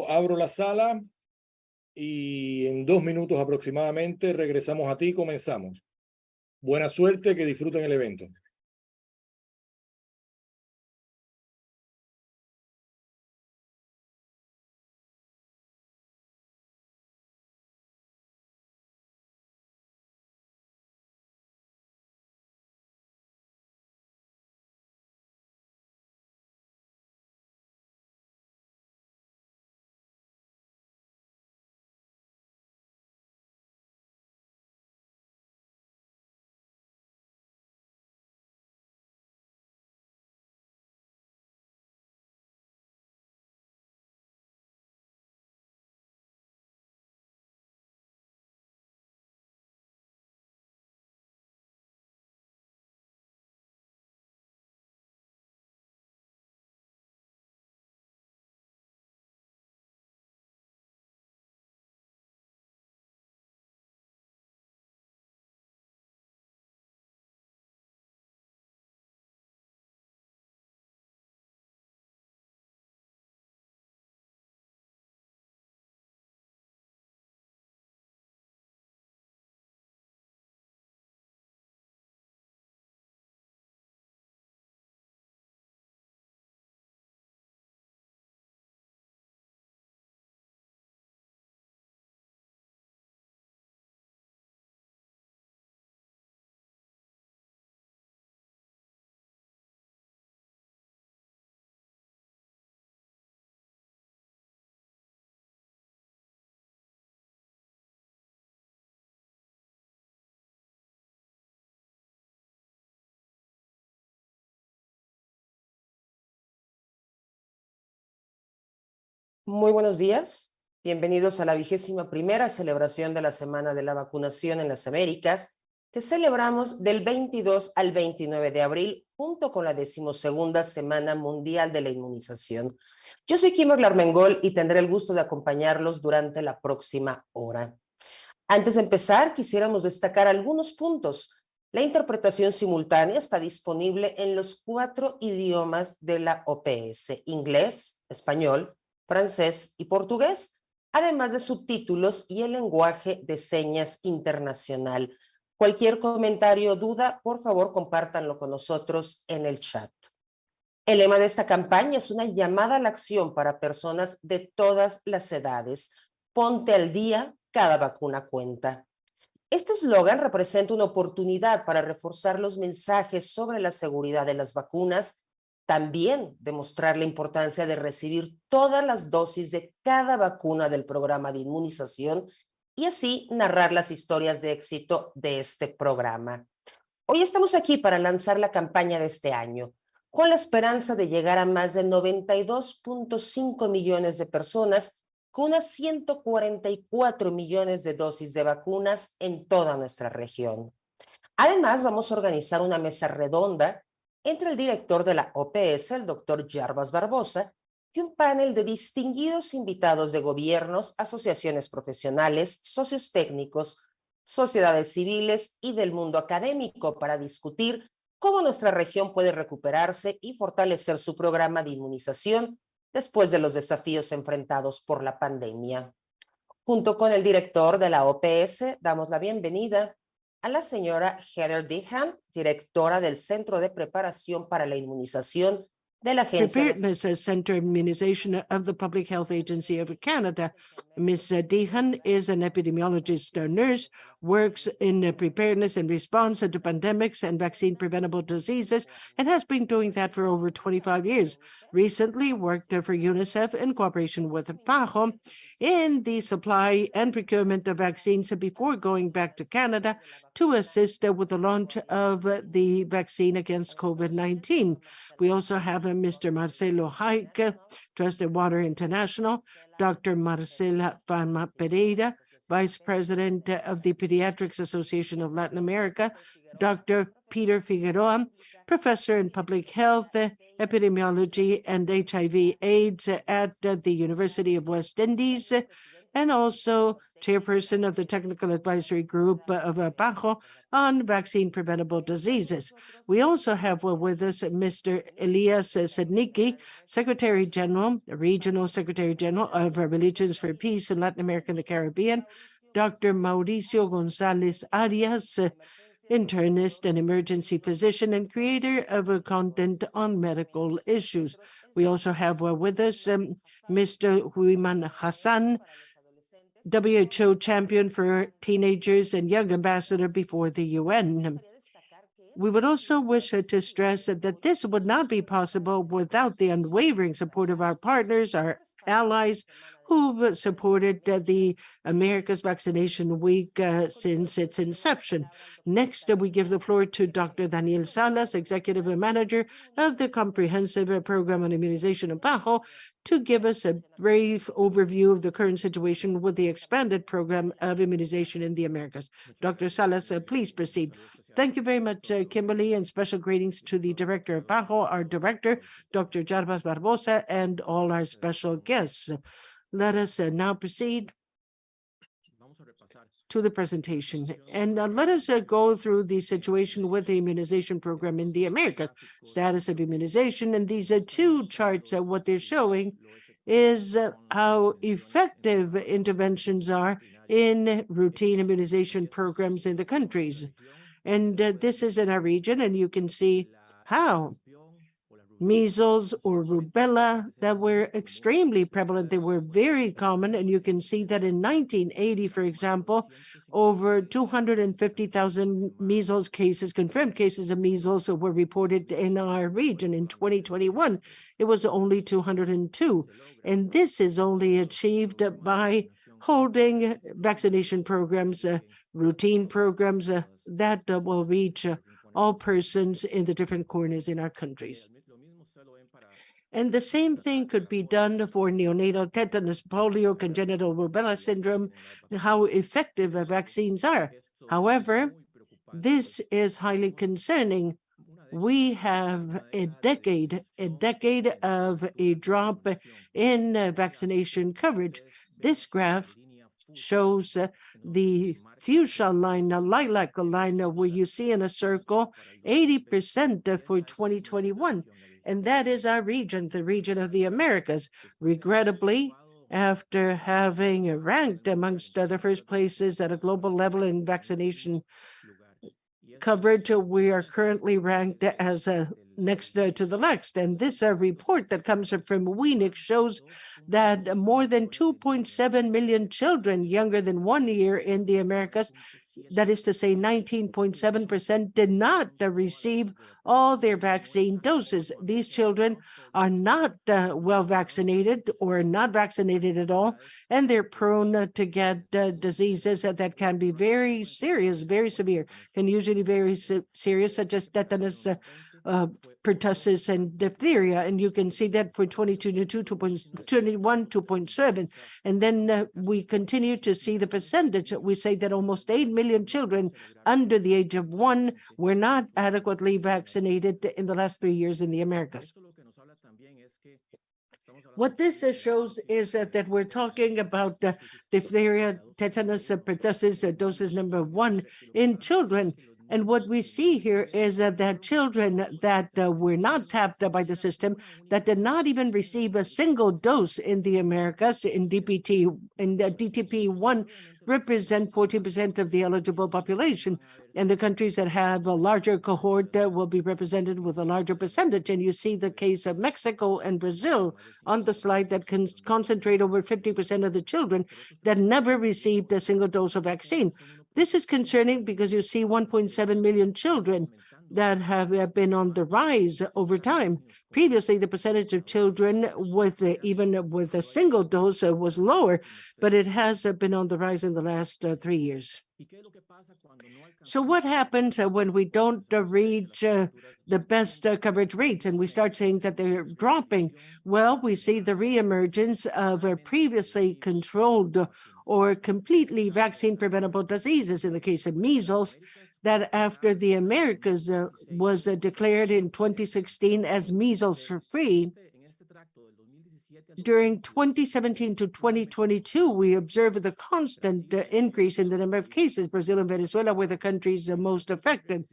Abro la sala y en 2 minutos aproximadamente regresamos a ti y comenzamos. Buena suerte, que disfruten el evento. Muy buenos días, bienvenidos a la 21ª celebración de la Semana de la Vacunación en las Américas, que celebramos del 22 al 29 de abril, junto con la 12ª Semana Mundial de la Inmunización. Yo soy Kimberly Armengol y tendré el gusto de acompañarlos durante la próxima hora. Antes de empezar, quisiéramos destacar algunos puntos. La interpretación simultánea está disponible en los 4 idiomas de la OPS: inglés, español, francés y portugués, además de subtítulos y el lenguaje de señas internacional. Cualquier comentario o duda, por favor, compártanlo con nosotros en el chat. El lema de esta campaña es una llamada a la acción para personas de todas las edades. Ponte al día, cada vacuna cuenta. Este eslogan representa una oportunidad para reforzar los mensajes sobre la seguridad de las vacunas, también demostrar la importancia de recibir todas las dosis de cada vacuna del programa de inmunización y así narrar las historias de éxito de este programa. Hoy estamos aquí para lanzar la campaña de este año, con la esperanza de llegar a más de 92.5 millones de personas con unas 144 millones de dosis de vacunas en toda nuestra región. Además, vamos a organizar una mesa redonda entre el director de la OPS, el doctor Jarbas Barbosa, y un panel de distinguidos invitados de gobiernos, asociaciones profesionales, socios técnicos, sociedades civiles y del mundo académico para discutir cómo nuestra región puede recuperarse y fortalecer su programa de inmunización después de los desafíos enfrentados por la pandemia. Junto con el director de la OPS, damos la bienvenida a la señora Heather Dehan, directora del Centro de Preparación para la Inmunización de la Agencia Preparedness Center Immunization of the Public Health Agency of Canada. Ms. Dehan is an epidemiologist nurse, works in preparedness and response to pandemics and vaccine-preventable diseases, and has been doing that for over 25 years. Recently worked for UNICEF in cooperation with PAHO in the supply and procurement of vaccines before going back to Canada to assist with the launch of the vaccine against COVID-19. We also have Mr. Marcelo Haik, Trusted Water International, Dr. Marcela Fama Pereira, Vice President of the Pediatrics Association of Latin America, Dr. Peter Figueroa, Professor in Public Health, Epidemiology, and HIV/AIDS at the University of West Indies, and also chairperson of the Technical Advisory Group of PAHO on vaccine preventable diseases. We also have with us Mr. Elias Sednicki, Secretary General, Regional Secretary General of Religions for Peace in Latin America and the Caribbean, Dr. Mauricio González Arias, internist and emergency physician and creator of a content on medical issues. We also have with us Mr. Huiman Hassan, WHO champion for teenagers and young ambassador before the UN. We would also wish to stress that this would not be possible without the unwavering support of our partners, our allies, who've supported the America's Vaccination Week since its inception. Next, we give the floor to Dr. Daniel Salas, Executive Manager of the Comprehensive Program on Immunization in PAHO, to give us a brief overview of the current situation with the expanded program of immunization in the Americas. Dr. Salas, please proceed. Thank you very much, Kimberly, and special greetings to the Director of PAHO, our Director, Dr. Jarbas Barbosa, and all our special guests. Let us now proceed to the presentation. And let us go through the situation with the immunization program in the Americas, status of immunization. And these two charts, what they're showing is how effective interventions are in routine immunization programs in the countries. And this is in our region, and you can see how measles or rubella that were extremely prevalent. They were very common, and you can see that in 1980, for example, over 250,000 measles cases, confirmed cases of measles, were reported in our region. In 2021, it was only 202, and this is only achieved by holding vaccination programs, routine programs that will reach all persons in the different corners in our countries. And the same thing could be done for neonatal tetanus, polio, congenital rubella syndrome, how effective vaccines are. However, this is highly concerning. We have a decade of a drop in vaccination coverage. This graph shows the fuchsia line, a lilac line, where you see in a circle 80% for 2021. And that is our region, the region of the Americas. Regrettably, after having ranked amongst the first places at a global level in vaccination coverage, we are currently ranked as next to the next. And this report that comes from WENIC shows that more than 2.7 million children younger than 1 year in the Americas, that is to say 19.7%, did not receive all their vaccine doses. These children are not well vaccinated or not vaccinated at all, and they're prone to get diseases that can be very serious, very severe, and usually very serious, such as tetanus, pertussis, and diphtheria. And you can see that for 2022, 2.21, 2.7. And then we continue to see the percentage. We say that almost 8 million children under the age of 1 were not adequately vaccinated in the last 3 years in the Americas. What this shows is that we're talking about diphtheria, tetanus, pertussis, doses number 1 in children. And what we see here is that children that were not tapped by the system, that did not even receive a single dose in the Americas in DTP1, represent 14% of the eligible population. And the countries that have a larger cohort will be represented with a larger percentage. And you see the case of Mexico and Brazil on the slide that can concentrate over 50% of the children that never received a single dose of vaccine. This is concerning because you see 1.7 million children that have been on the rise over time. Previously, the percentage of children with even with a single dose was lower, but it has been on the rise in the last 3 years. So what happens when we don't reach the best coverage rates and we start saying that they're dropping? Well, we see the reemergence of previously controlled or completely vaccine-preventable diseases. In the case of measles, that after the Americas was declared in 2016 as measles-free, During 2017 to 2022, we observed the constant increase in the number of cases. Brazil and Venezuela were the countries most affected.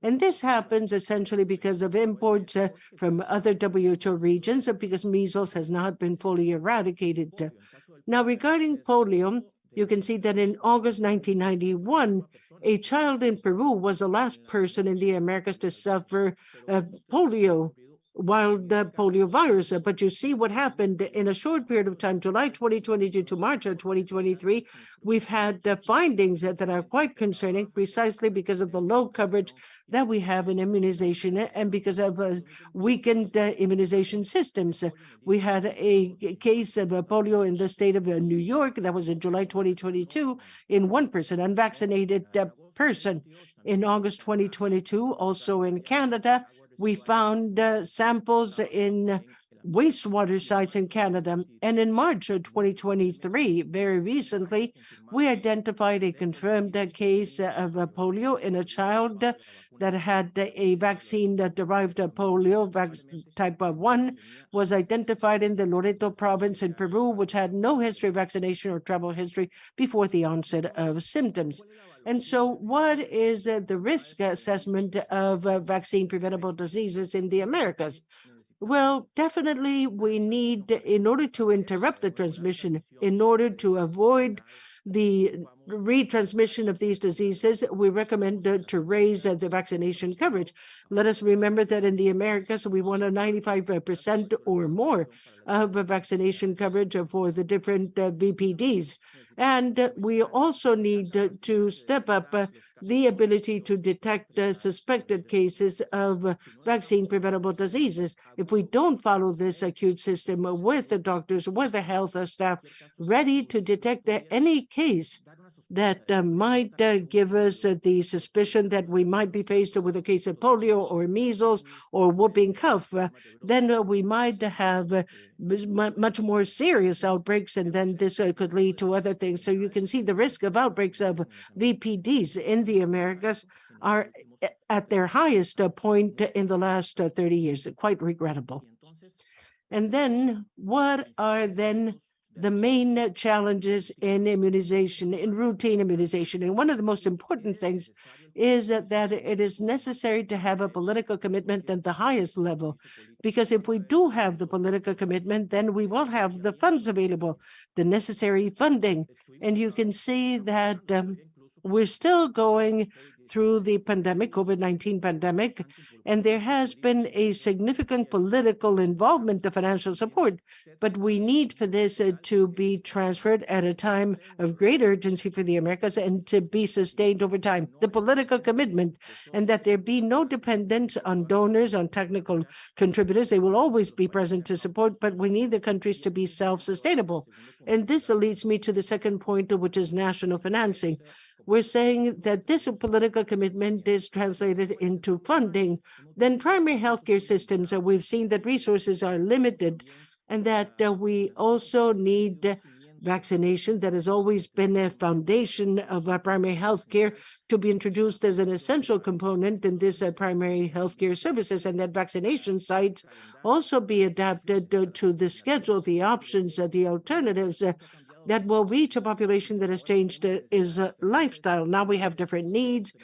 And this happens essentially because of imports from other WHO regions, because measles has not been fully eradicated. Now, regarding polio, you can see that in August 1991, a child in Peru was the last person in the Americas to suffer polio, wild polio virus. But you see what happened in a short period of time, July 2022 to March of 2023, we've had findings that are quite concerning, precisely because of the low coverage that we have in immunization and because of weakened immunization systems. We had a case of polio in the state of New York that was in July 2022 in one person, unvaccinated person. In August 2022, also in Canada, we found samples in wastewater sites in Canada. And in March of 2023, very recently, we identified a confirmed case of polio in a child that had a vaccine-derived polio, type 1, was identified in the Loreto province in Peru, which had no history of vaccination or travel history before the onset of symptoms. And so what is the risk assessment of vaccine-preventable diseases in the Americas? Well, definitely we need, in order to interrupt the transmission, in order to avoid the retransmission of these diseases, we recommend to raise the vaccination coverage. Let us remember that in the Americas, we want a 95% or more of vaccination coverage for the different VPDs. And we also need to step up the ability to detect suspected cases of vaccine-preventable diseases. If we don't follow this acute system with the doctors, with the health staff, ready to detect any case that might give us the suspicion that we might be faced with a case of polio or measles or whooping cough, then we might have much more serious outbreaks, and then this could lead to other things. So you can see the risk of outbreaks of VPDs in the Americas are at their highest point in the last 30 years, quite regrettable. And then what are then the main challenges in immunization, in routine immunization? And one of the most important things is that it is necessary to have a political commitment at the highest level, because if we do have the political commitment, then we will have the funds available, the necessary funding. And you can see that we're still going through the pandemic, COVID-19 pandemic, and there has been a significant political involvement of financial support, but we need for this to be transferred at a time of great urgency for the Americas and to be sustained over time. The political commitment, and that there be no dependence on donors, on technical contributors. They will always be present to support, but we need the countries to be self-sustainable. And this leads me to the second point, which is national financing. We're saying that this political commitment is translated into funding. Then primary healthcare systems, we've seen that resources are limited, and that we also need vaccination that has always been a foundation of our primary healthcare to be introduced as an essential component in this primary healthcare services, and that vaccination sites also be adapted to the schedule, the options, the alternatives that will reach a population that has changed his lifestyle. Now we have different needs.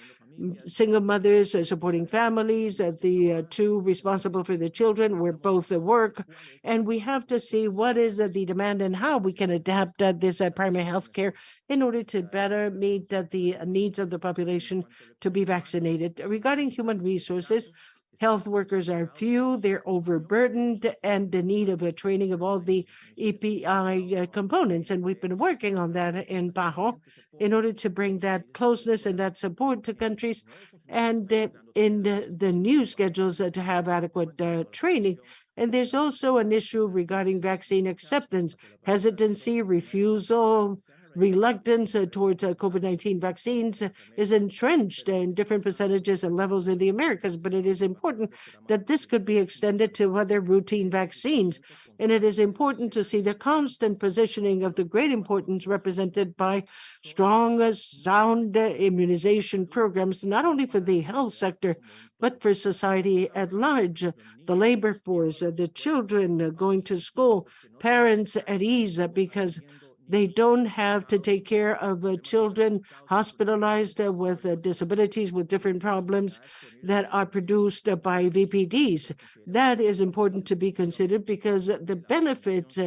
Single mothers supporting families, the two responsible for the children, we're both at work, and we have to see what is the demand and how we can adapt this primary health care in order to better meet the needs of the population to be vaccinated. Regarding human resources, health workers are few, they're overburdened, and the need of a training of all the EPI components. And we've been working on that in Bajo in order to bring that closeness and that support to countries, and in the new schedules to have adequate training. And there's also an issue regarding vaccine acceptance, hesitancy, refusal, reluctance towards COVID-19 vaccines is entrenched in different percentages and levels in the Americas, but it is important that this could be extended to other routine vaccines. And it is important to see the constant positioning of the great importance represented by strong, sound immunization programs, not only for the health sector, but for society at large, the labor force, the children going to school, parents at ease because they don't have to take care of children hospitalized with disabilities, with different problems that are produced by VPDs. That is important to be considered because the benefits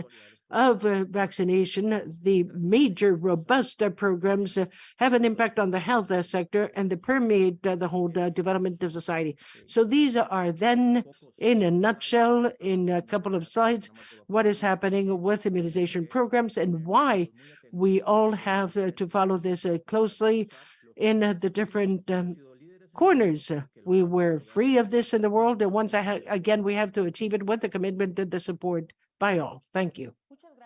of vaccination, the major robust programs have an impact on the health sector and they permeate the whole development of society. So these are then, in a nutshell, in a couple of slides, what is happening with immunization programs and why we all have to follow this closely in the different corners. We were free of this in the world, and once again, we have to achieve it with the commitment and the support by all. Thank you.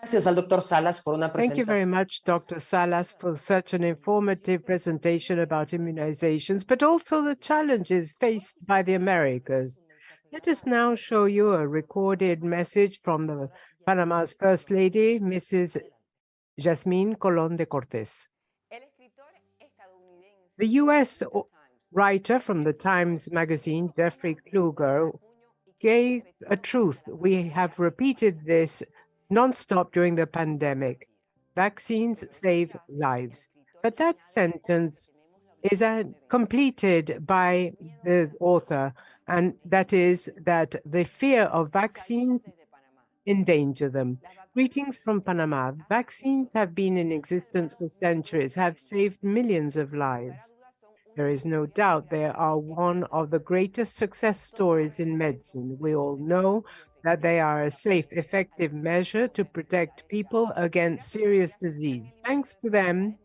Gracias al doctor Salas por una Thank you very presentación. much, Dr. Salas, for such an informative presentation about immunizations, but also the challenges faced by the Americas. Let us now show you a recorded message from Panama's First Lady, Mrs. Yasmín Colón de Cortés. The U.S. writer from the Times magazine, Jeffrey Kluger, gave a truth. We have repeated this non-stop during the pandemic. Vaccines save lives. But that sentence is completed by the author, and that is that the fear of vaccines endanger them. Greetings from Panama. Vaccines have been in existence for centuries, have saved millions of lives. There is no doubt they are one of the greatest success stories in medicine. We all know that they are a safe, effective measure to protect people against serious disease. Thanks to them,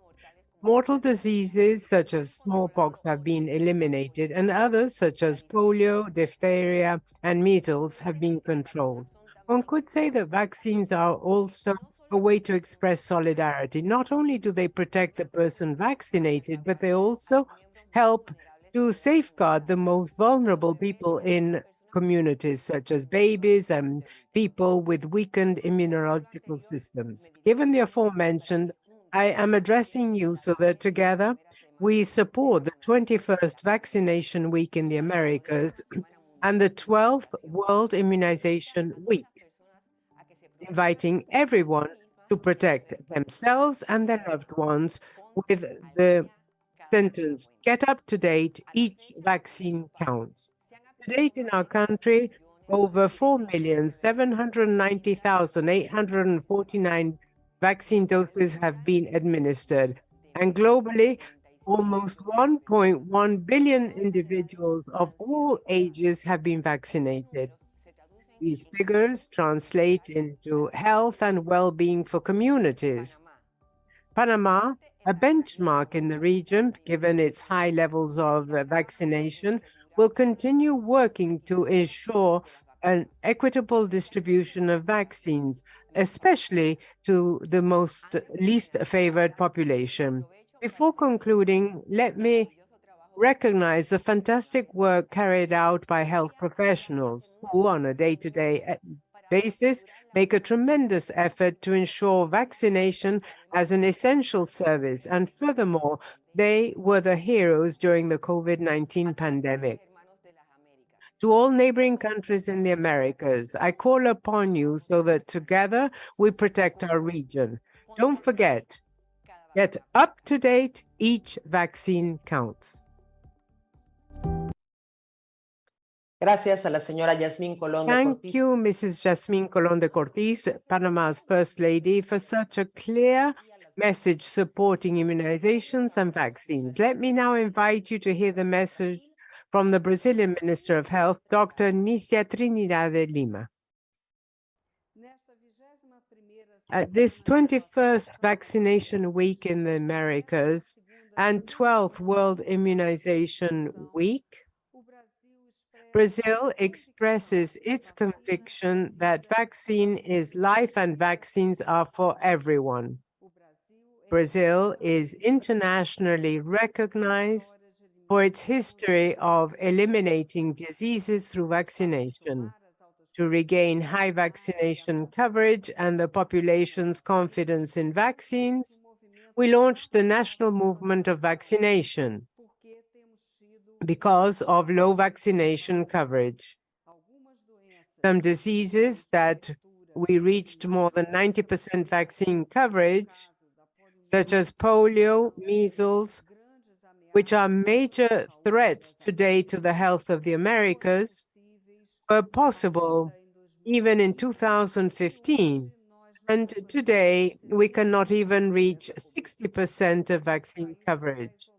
mortal diseases such as smallpox have been eliminated, and others such as polio, diphtheria, and measles have been controlled. One could say that vaccines are also a way to express solidarity. Not only do they protect the person vaccinated, but they also help to safeguard the most vulnerable people in communities, such as babies and people with weakened immunological systems. Given the aforementioned, I am addressing you so that together we support the 21st Vaccination Week in the Americas and the 12th World Immunization Week, inviting everyone to protect themselves and their loved ones with the sentence, get up to date, each vaccine counts. To date in our country, over 4,790,849 vaccine doses have been administered, and globally, almost 1.1 billion individuals of all ages have been vaccinated. These figures translate into health and well-being for communities. Panama, a benchmark in the region, given its high levels of vaccination, will continue working to ensure an equitable distribution of vaccines, especially to the least favored population. Before concluding, let me recognize the fantastic work carried out by health professionals who, on a day-to-day basis, make a tremendous effort to ensure vaccination as an essential service. And furthermore, they were the heroes during the COVID-19 pandemic. To all neighboring countries in the Americas, I call upon you so that together we protect our region. Don't forget, get up to date, each vaccine counts. Gracias a la señora Yasmín Colón de Thank Cortés. you, Mrs. Yasmín Colón de Cortés, Panama's First Lady, for such a clear message supporting immunizations and vaccines. Let me now invite you to hear the message from the Brazilian Minister of Health, Dr. Nícia Trinidad de Lima. At this 21st Vaccination Week in the Americas and 12th World Immunization Week, Brazil expresses its conviction that vaccine is life and vaccines are for everyone. Brazil is internationally recognized for its history of eliminating diseases through vaccination. To regain high vaccination coverage and the population's confidence in vaccines, we launched the national movement of vaccination because of low vaccination coverage. Some diseases that we reached more than 90% vaccine coverage, such as polio, measles, which are major threats today to the health of the Americas, were possible even in 2015. And today, we cannot even reach 60% of vaccine coverage.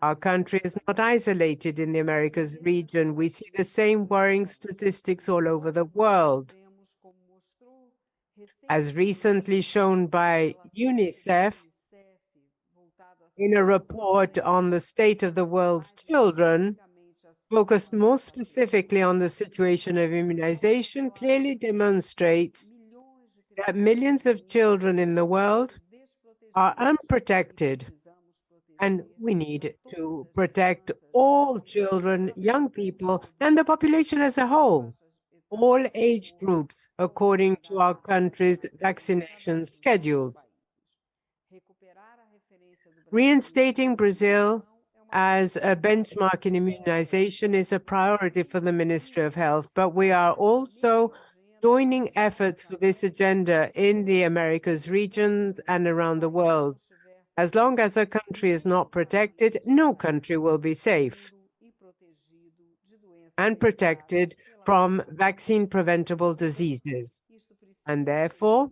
Our country is not isolated in the Americas region. We see the same worrying statistics all over the world. As recently shown by UNICEF in a report on the state of the world's children, focused more specifically on the situation of immunization, clearly demonstrates that millions of children in the world are unprotected, and we need to protect all children, young people, and the population as a whole, all age groups, according to our country's vaccination schedules. Reinstating Brazil as a benchmark in immunization is a priority for the Ministry of Health, but we are also joining efforts for this agenda in the Americas regions and around the world. As long as a country is not protected, no country will be safe and protected from vaccine-preventable diseases. And therefore,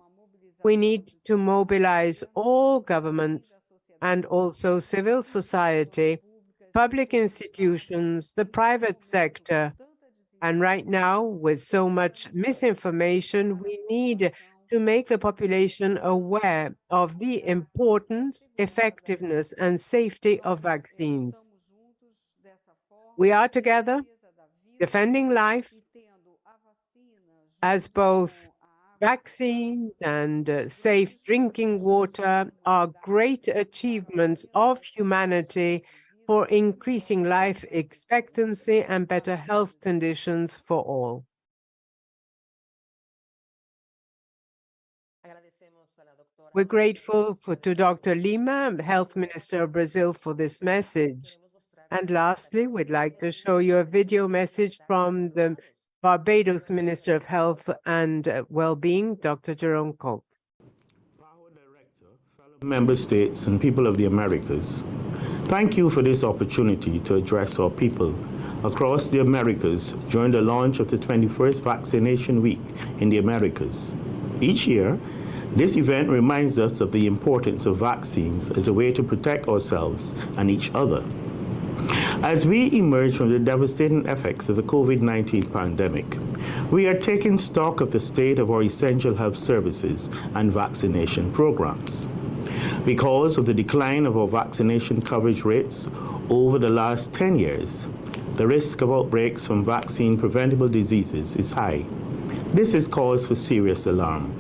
we need to mobilize all governments and also civil society, public institutions, the private sector. And right now, with so much misinformation, we need to make the population aware of the importance, effectiveness, and safety of vaccines. We are together defending life as both vaccines and safe drinking water are great achievements of humanity for increasing life expectancy and better health conditions for all. We're grateful to Dr. Lima, Health Minister of Brazil, for this message. And lastly, we'd like to show you a video message from the Barbados Minister of Health and Well-being, Dr. Jerome Colt. Power Director, fellow member states and people of the Americas, thank you for this opportunity to address our people across the Americas during the launch of the 21st Vaccination Week in the Americas. Each year, this event reminds us of the importance of vaccines as a way to protect ourselves and each other. As we emerge from the devastating effects of the COVID-19 pandemic, we are taking stock of the state of our essential health services and vaccination programs. Because of the decline of our vaccination coverage rates over the last 10 years, the risk of outbreaks from vaccine-preventable diseases is high. This is cause for serious alarm.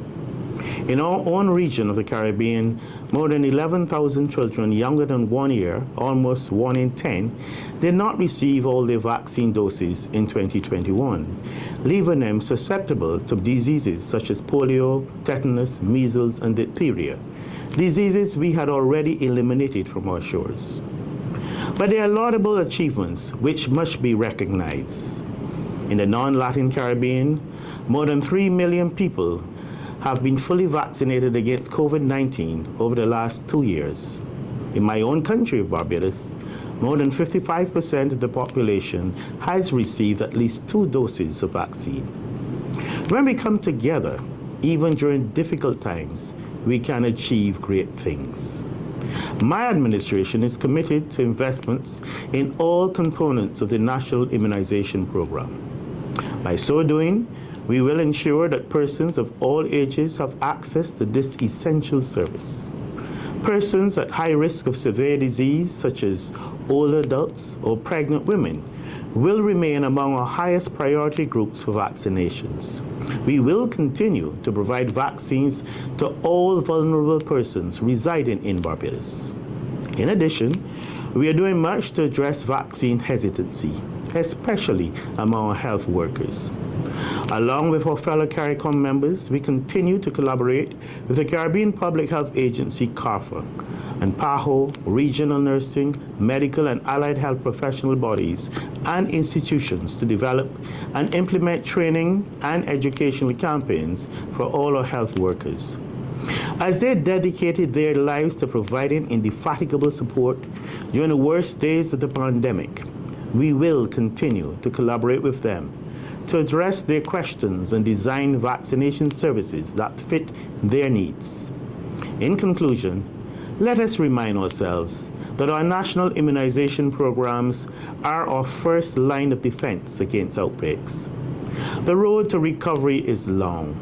In our own region of the Caribbean, more than 11,000 children younger than 1 year, almost 1 in 10, did not receive all their vaccine doses in 2021, leaving them susceptible to diseases such as polio, tetanus, measles, and diphtheria, diseases we had already eliminated from our shores. But there are laudable achievements which must be recognized. In the non-Latin Caribbean, more than 3 million people have been fully vaccinated against COVID-19 over the last 2 years. In my own country of Barbados, more than 55% of the population has received at least 2 doses of vaccine. When we come together, even during difficult times, we can achieve great things. My administration is committed to investments in all components of the National Immunization Program. By so doing, we will ensure that persons of all ages have access to this essential service. Persons at high risk of severe disease, such as older adults or pregnant women, will remain among our highest priority groups for vaccinations. We will continue to provide vaccines to all vulnerable persons residing in Barbados. In addition, we are doing much to address vaccine hesitancy, especially among our health workers. Along with our fellow CARICOM members, we continue to collaborate with the Caribbean Public Health Agency, CARPHA, and PAHO, regional nursing, medical and allied health professional bodies and institutions to develop and implement training and educational campaigns for all our health workers. As they dedicated their lives to providing indefatigable support during the worst days of the pandemic, we will continue to collaborate with them to address their questions and design vaccination services that fit their needs. In conclusion, let us remind ourselves that our national immunization programs are our first line of defense against outbreaks. The road to recovery is long,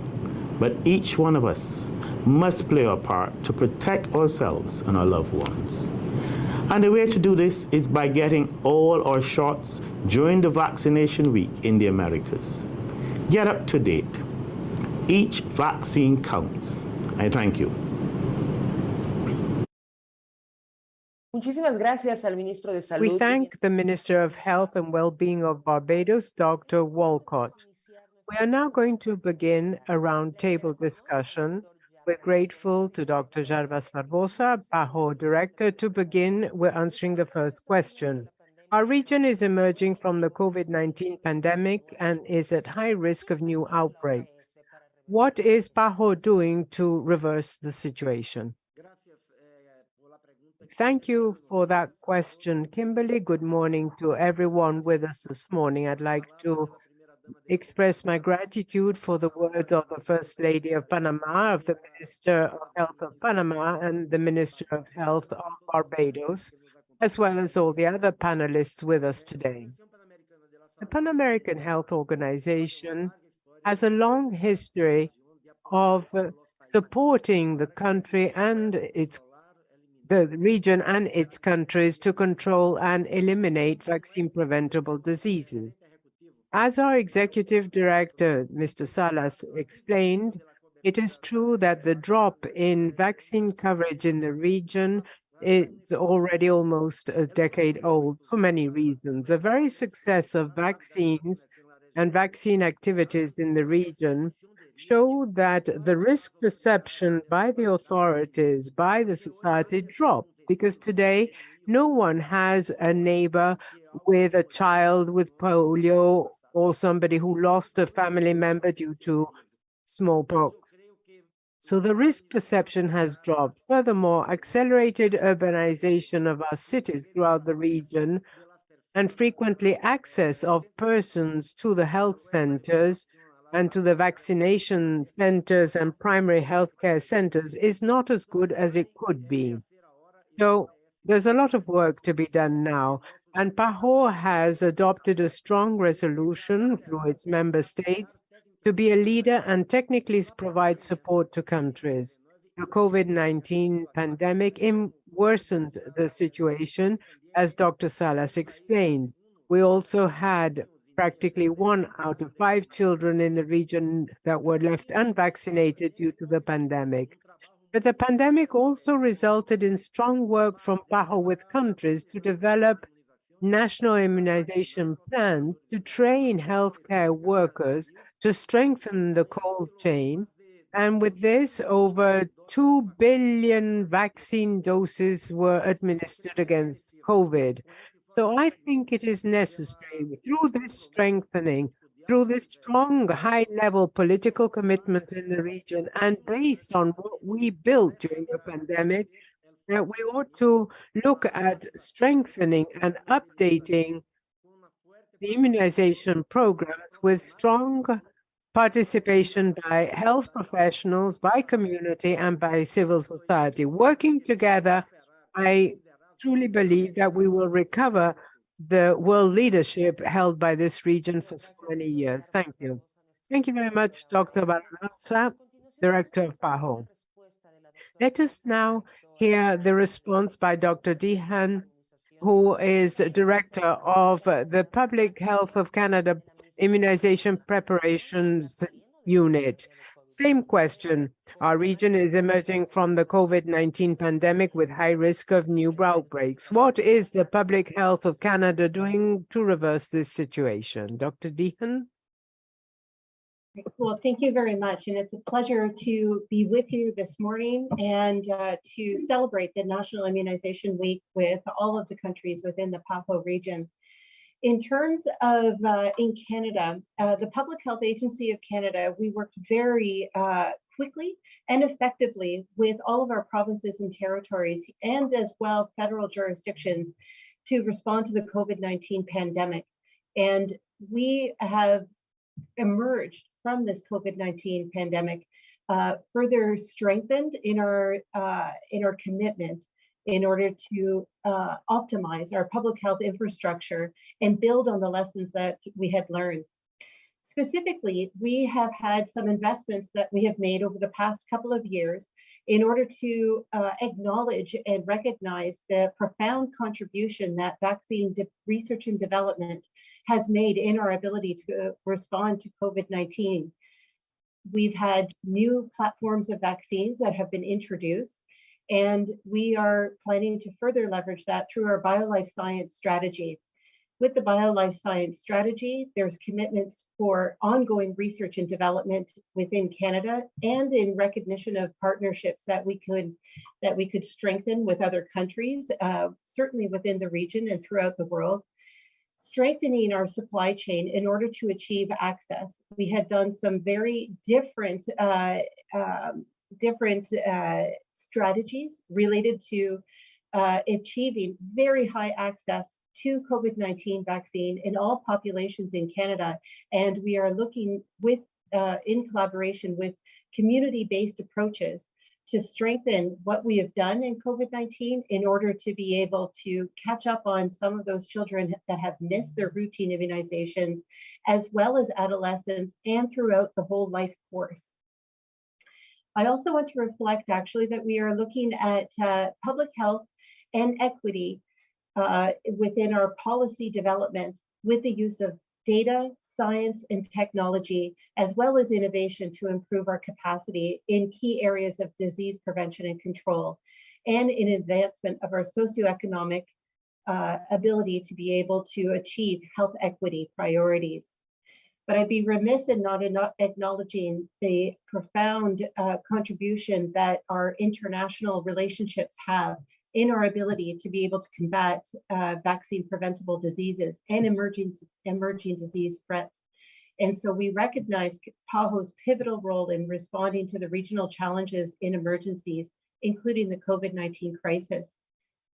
but each one of us must play our part to protect ourselves and our loved ones. And the way to do this is by getting all our shots during the vaccination week in the Americas. Get up to date. Each vaccine counts. I thank you. Muchísimas gracias al ministro de Salud. We thank the Minister of Health and Well-being of Barbados, Dr. Walcott. We are now going to begin a roundtable discussion. We're grateful to Dr. Jarbas Barbosa, PAHO Director, to begin. We're answering the first question. Our region is emerging from the COVID-19 pandemic and is at high risk of new outbreaks. What is PAHO doing to reverse the situation? Thank you for that question, Kimberly. Good morning to everyone with us this morning. I'd like to express my gratitude for the words of the First Lady of Panama, of the Minister of Health of Panama, and the Minister of Health of Barbados, as well as all the other panelists with us today. The Pan American Health Organization has a long history of supporting the country and the region and its countries to control and eliminate vaccine-preventable diseases. As our executive director, Mr. Salas, explained, it is true that the drop in vaccine coverage in the region is already almost a decade old for many reasons. The very success of vaccines and vaccine activities in the region show that the risk perception by the authorities, by the society, dropped, because today no one has a neighbor with a child with polio or somebody who lost a family member due to smallpox. So the risk perception has dropped. Furthermore, accelerated urbanization of our cities throughout the region and frequently access of persons to the health centers and to the vaccination centers and primary healthcare centers is not as good as it could be. So there's a lot of work to be done now, and PAHO has adopted a strong resolution through its member states to be a leader and technically provide support to countries. The COVID-19 pandemic worsened the situation, as Dr. Salas explained. We also had practically 1 out of 5 children in the region that were left unvaccinated due to the pandemic. But the pandemic also resulted in strong work from PAHO with countries to develop national immunization plans to train healthcare workers to strengthen the cold chain. And with this, over 2 billion vaccine doses were administered against COVID. So I think it is necessary, through this strengthening, through this strong, high-level political commitment in the region, and based on what we built during the pandemic, that we ought to look at strengthening and updating the immunization programs with strong participation by health professionals, by community, and by civil society. Working together, I truly believe that we will recover the world leadership held by this region for so many years. Thank you. Thank you very much, Dr. Barbosa, Director of PAHO. Let us now hear the response by Dr. Dehan, who is director of the Public Health of Canada Immunization Preparations Unit. Same question. Our region is emerging from the COVID-19 pandemic with high risk of new outbreaks. What is the Public Health of Canada doing to reverse this situation? Dr. Dehan? Well, thank you very much. And it's a pleasure to be with you this morning and to celebrate the National Immunization Week with all of the countries within the PAHO region. In terms of in Canada, the Public Health Agency of Canada, we worked very quickly and effectively with all of our provinces and territories and as well federal jurisdictions to respond to the COVID-19 pandemic. And we have emerged from this COVID-19 pandemic further strengthened in our commitment in order to optimize our public health infrastructure and build on the lessons that we had learned. Specifically, we have had some investments that we have made over the past couple of years in order to acknowledge and recognize the profound contribution that vaccine research and development has made in our ability to respond to COVID-19. We've had new platforms of vaccines that have been introduced, and we are planning to further leverage that through our BioLife Science strategy. With the BioLife Science strategy, there's commitments for ongoing research and development within Canada and in recognition of partnerships that we could strengthen with other countries, certainly within the region and throughout the world. Strengthening our supply chain in order to achieve access. We had done some very different strategies related to achieving very high access to COVID-19 vaccine in all populations in Canada. And we are looking with, in collaboration with community-based approaches to strengthen what we have done in COVID-19 in order to be able to catch up on some of those children that have missed their routine immunizations, as well as adolescents and throughout the whole life course. I also want to reflect actually that we are looking at public health and equity within our policy development with the use of data, science, and technology, as well as innovation to improve our capacity in key areas of disease prevention and control, and in advancement of our socioeconomic ability to be able to achieve health equity priorities. But I'd be remiss in not acknowledging the profound contribution that our international relationships have in our ability to be able to combat vaccine preventable diseases and emerging disease threats. And so we recognize PAHO's pivotal role in responding to the regional challenges in emergencies, including the COVID-19 crisis.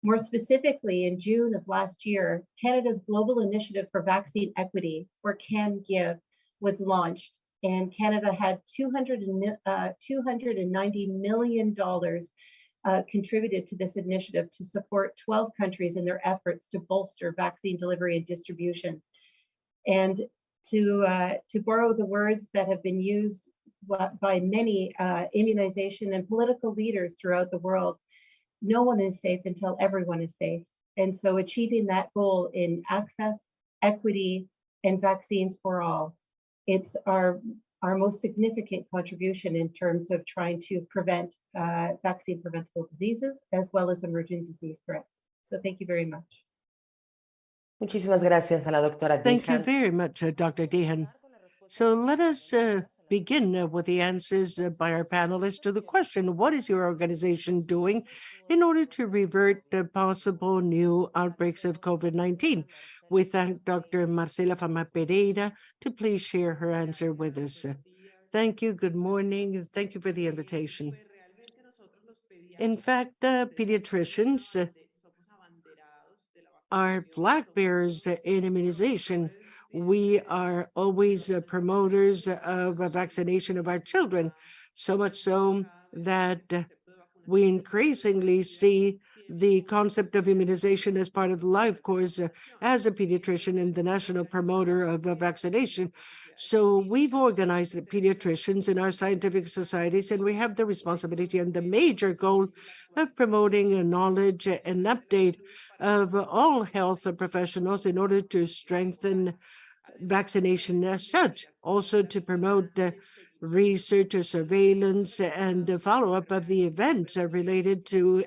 More specifically, in June of last year, Canada's Global Initiative for Vaccine Equity, or CanGive, was launched, and Canada had $290 million contributed to this initiative to support 12 countries in their efforts to bolster vaccine delivery and distribution. And to borrow the words that have been used by many immunization and political leaders throughout the world, no one is safe until everyone is safe. And so achieving that goal in access, equity, and vaccines for all, it's our most significant contribution in terms of trying to prevent vaccine preventable diseases as well as emerging disease threats. So thank you very much. Muchísimas gracias a la doctora Thank you Dehan. very much, Dr. Dehan. So let us begin with the answers by our panelists to the question, what is your organization doing in order to revert the possible new outbreaks of COVID-19? We thank Dr. Marcela Fama Pereira to please share her answer with us. Thank you. Good morning. Thank you for the invitation. In fact, pediatricians are flag bearers in immunization. We are always promoters of vaccination of our children, so much so that we increasingly see the concept of immunization as part of the life course as a pediatrician and the national promoter of vaccination. So we've organized the pediatricians in our scientific societies, and we have the responsibility and the major goal of promoting knowledge and update of all health professionals in order to strengthen vaccination as such, also to promote research or surveillance and follow-up of the events related to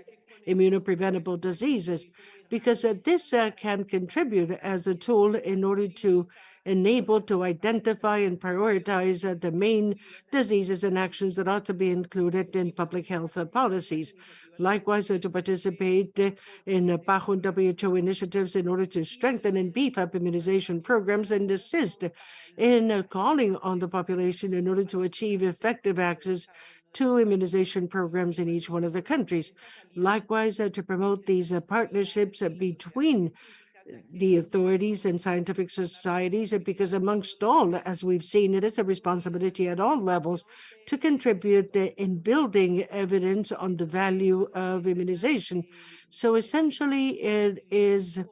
immunopreventable diseases, because this can contribute as a tool in order to enable to identify and prioritize the main diseases and actions that ought to be included in public health policies. Likewise, to participate in PAHO and WHO initiatives in order to strengthen and beef up immunization programs and assist in calling on the population in order to achieve effective access to immunization programs in each one of the countries. Likewise, to promote these partnerships between the authorities and scientific societies, because amongst all, as we've seen, it is a responsibility at all levels to contribute in building evidence on the value of immunization. So essentially, it is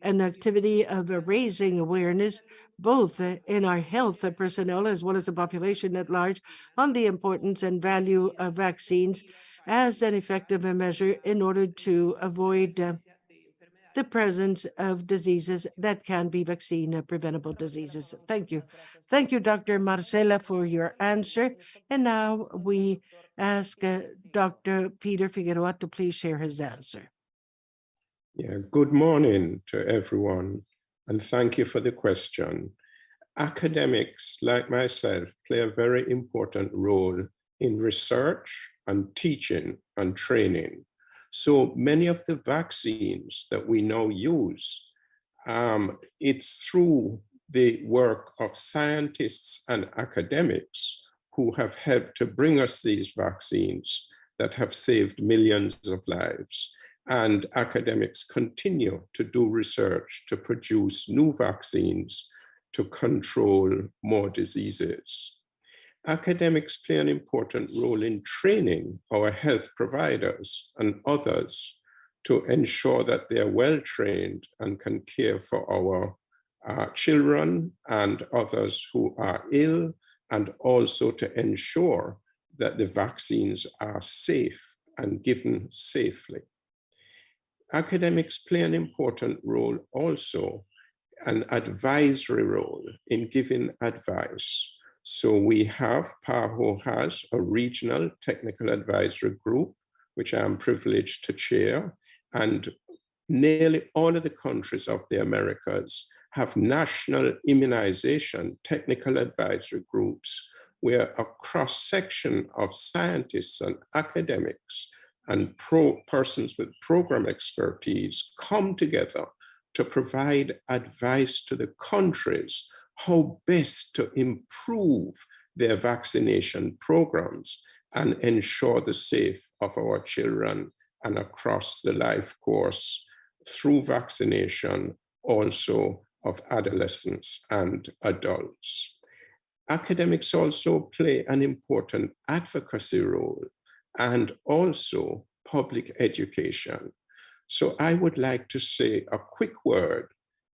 an activity of raising awareness, both in our health personnel as well as the population at large, on the importance and value of vaccines as an effective measure in order to avoid the presence of diseases that can be vaccine-preventable diseases. Thank you. Thank you, Dr. Marcela, for your answer. And now we ask Dr. Peter Figueroa to please share his answer. Yeah, good morning to everyone, and thank you for the question. Academics like myself play a very important role in research and teaching and training. So many of the vaccines that we now use, it's through the work of scientists and academics who have helped to bring us these vaccines that have saved millions of lives. And academics continue to do research to produce new vaccines to control more diseases. Academics play an important role in training our health providers and others to ensure that they are well trained and can care for our children and others who are ill, and also to ensure that the vaccines are safe and given safely. Academics play an important role also, an advisory role in giving advice. So we have, PAHO has a regional technical advisory group, which I am privileged to chair, and nearly all of the countries of the Americas have national immunization technical advisory groups where a cross-section of scientists and academics and persons with program expertise come together to provide advice to the countries how best to improve their vaccination programs and ensure the safe of our children and across the life course through vaccination also of adolescents and adults. Academics also play an important advocacy role and also public education. So I would like to say a quick word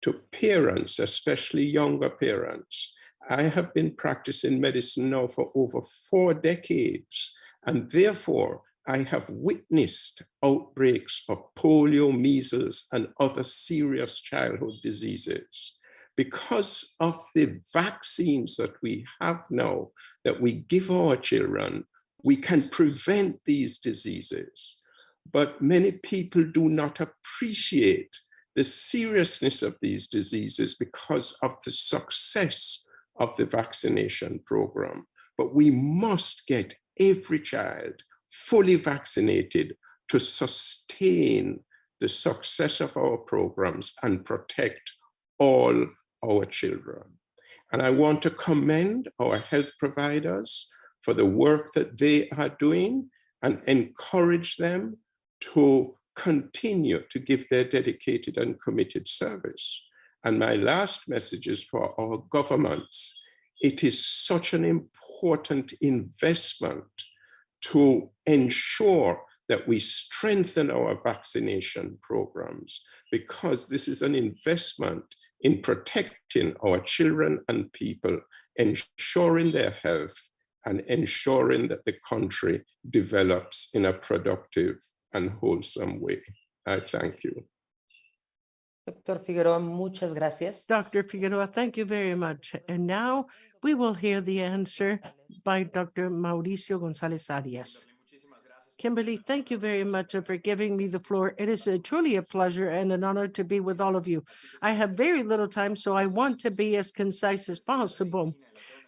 to parents, especially younger parents. I have been practicing medicine now for over 4 decades, and therefore I have witnessed outbreaks of polio, measles, and other serious childhood diseases. Because of the vaccines that we have now, that we give our children, we can prevent these diseases. But many people do not appreciate the seriousness of these diseases because of the success of the vaccination program. But we must get every child fully vaccinated to sustain the success of our programs and protect all our children. And I want to commend our health providers for the work that they are doing and encourage them to continue to give their dedicated and committed service. And my last message is for our governments. It is such an important investment to ensure that we strengthen our vaccination programs, because this is an investment in protecting our children and people, ensuring their health, and ensuring that the country develops in a productive and wholesome way. I thank you. Doctor Figueroa, muchas gracias. Dr. Figueroa, thank you very much. And now we will hear the answer by Dr. Mauricio González Arias. Kimberly, thank you very much for giving me the floor. It is truly a pleasure and an honor to be with all of you. I have very little time, so I want to be as concise as possible.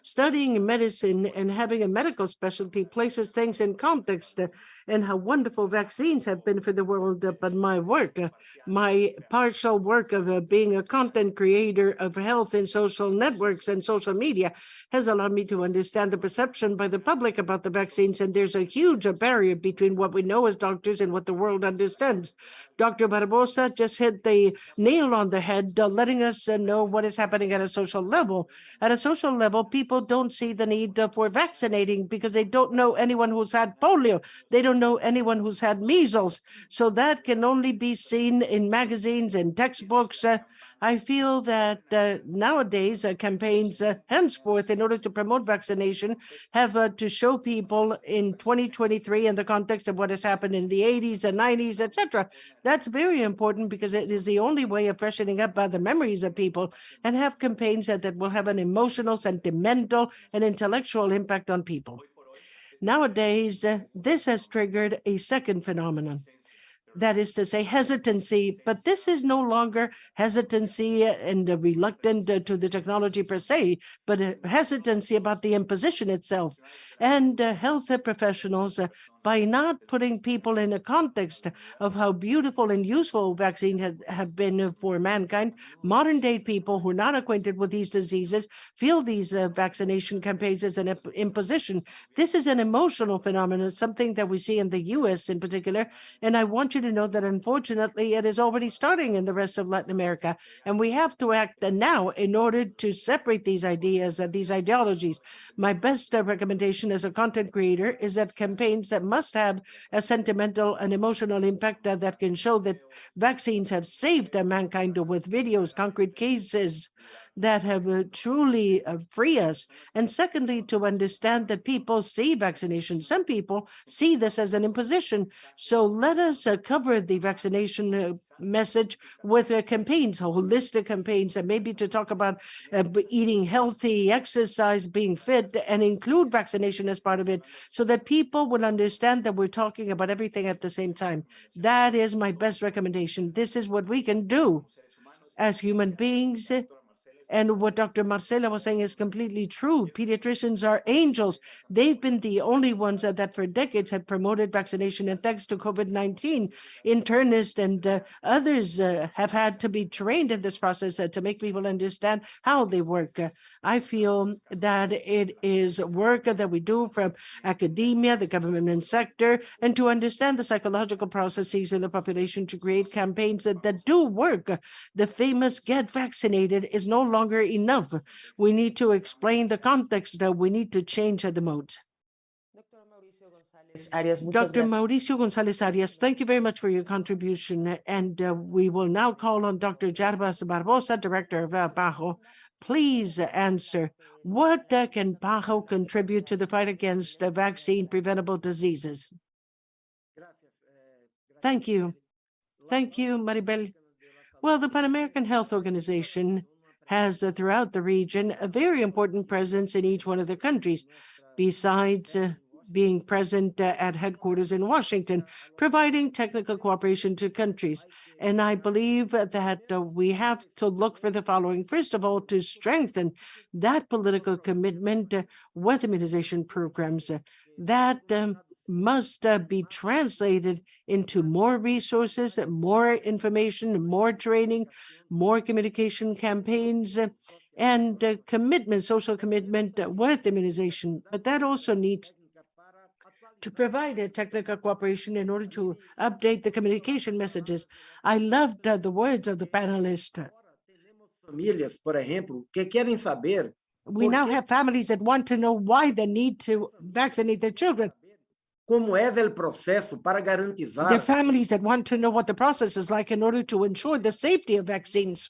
Studying medicine and having a medical specialty places things in context and how wonderful vaccines have been for the world. But my work, my partial work of being a content creator of health in social networks and social media has allowed me to understand the perception by the public about the vaccines. And there's a huge barrier between what we know as doctors and what the world understands. Dr. Barbosa just hit the nail on the head, letting us know what is happening at a social level. At a social level, people don't see the need for vaccinating because they don't know anyone who's had polio. They don't know anyone who's had measles. So that can only be seen in magazines and textbooks. I feel that nowadays campaigns henceforth in order to promote vaccination have to show people in 2023 in the context of what has happened in the 80s and 90s, etc. That's very important because it is the only way of freshening up the memories of people, and have campaigns that will have an emotional, sentimental, and intellectual impact on people. Nowadays, this has triggered a second phenomenon. That is to say, hesitancy, but this is no longer hesitancy and reluctant to the technology per se, but a hesitancy about the imposition itself. And health professionals, by not putting people in a context of how beautiful and useful vaccines have been for mankind, modern day people who are not acquainted with these diseases feel these vaccination campaigns as an imposition. This is an emotional phenomenon, something that we see in the US in particular, and I want you to know that unfortunately it is already starting in the rest of Latin America, and we have to act now in order to separate these ideas, these ideologies. My best recommendation as a content creator is that campaigns that must have a sentimental and emotional impact that can show that vaccines have saved mankind with videos, concrete cases that have truly free us. And secondly, to understand that people see vaccination. Some people see this as an imposition. So let us cover the vaccination message with campaigns, holistic campaigns, and maybe to talk about eating healthy, exercise, being fit, and include vaccination as part of it, so that people will understand that we're talking about everything at the same time. That is my best recommendation. This is what we can do as human beings. And what Dr. Marcela was saying is completely true. Pediatricians are angels. They've been the only ones that for decades have promoted vaccination. And thanks to COVID-19, internists and others have had to be trained in this process to make people understand how they work. I feel that it is work that we do from academia, the government sector, and to understand the psychological processes in the population to create campaigns that do work. The famous "get vaccinated" is no longer enough. We need to explain the context. We need to change the modes. Dr. Mauricio González Arias, thank you very much for your contribution. And we will now call on Dr. Jarbas Barbosa, Director of PAHO. Please answer, what can PAHO contribute to the fight against vaccine preventable diseases? Thank you. Thank you, Maribel. Well, the Pan American Health Organization has throughout the region a very important presence in each one of the countries, besides being present at headquarters in Washington, providing technical cooperation to countries. And I believe that we have to look for the following. First of all, to strengthen that political commitment with immunization programs that must be translated into more resources, more information, more training, more communication campaigns, and commitment, social commitment with immunization. But that also needs to provide a technical cooperation in order to update the communication messages. I loved the words of the panelist. Famílias, por ejemplo, que querem saber. We now have families that want to know why they need to vaccinate their children. como é el proceso para There are garantizar families that want to know what the process is like in order to ensure the safety of vaccines.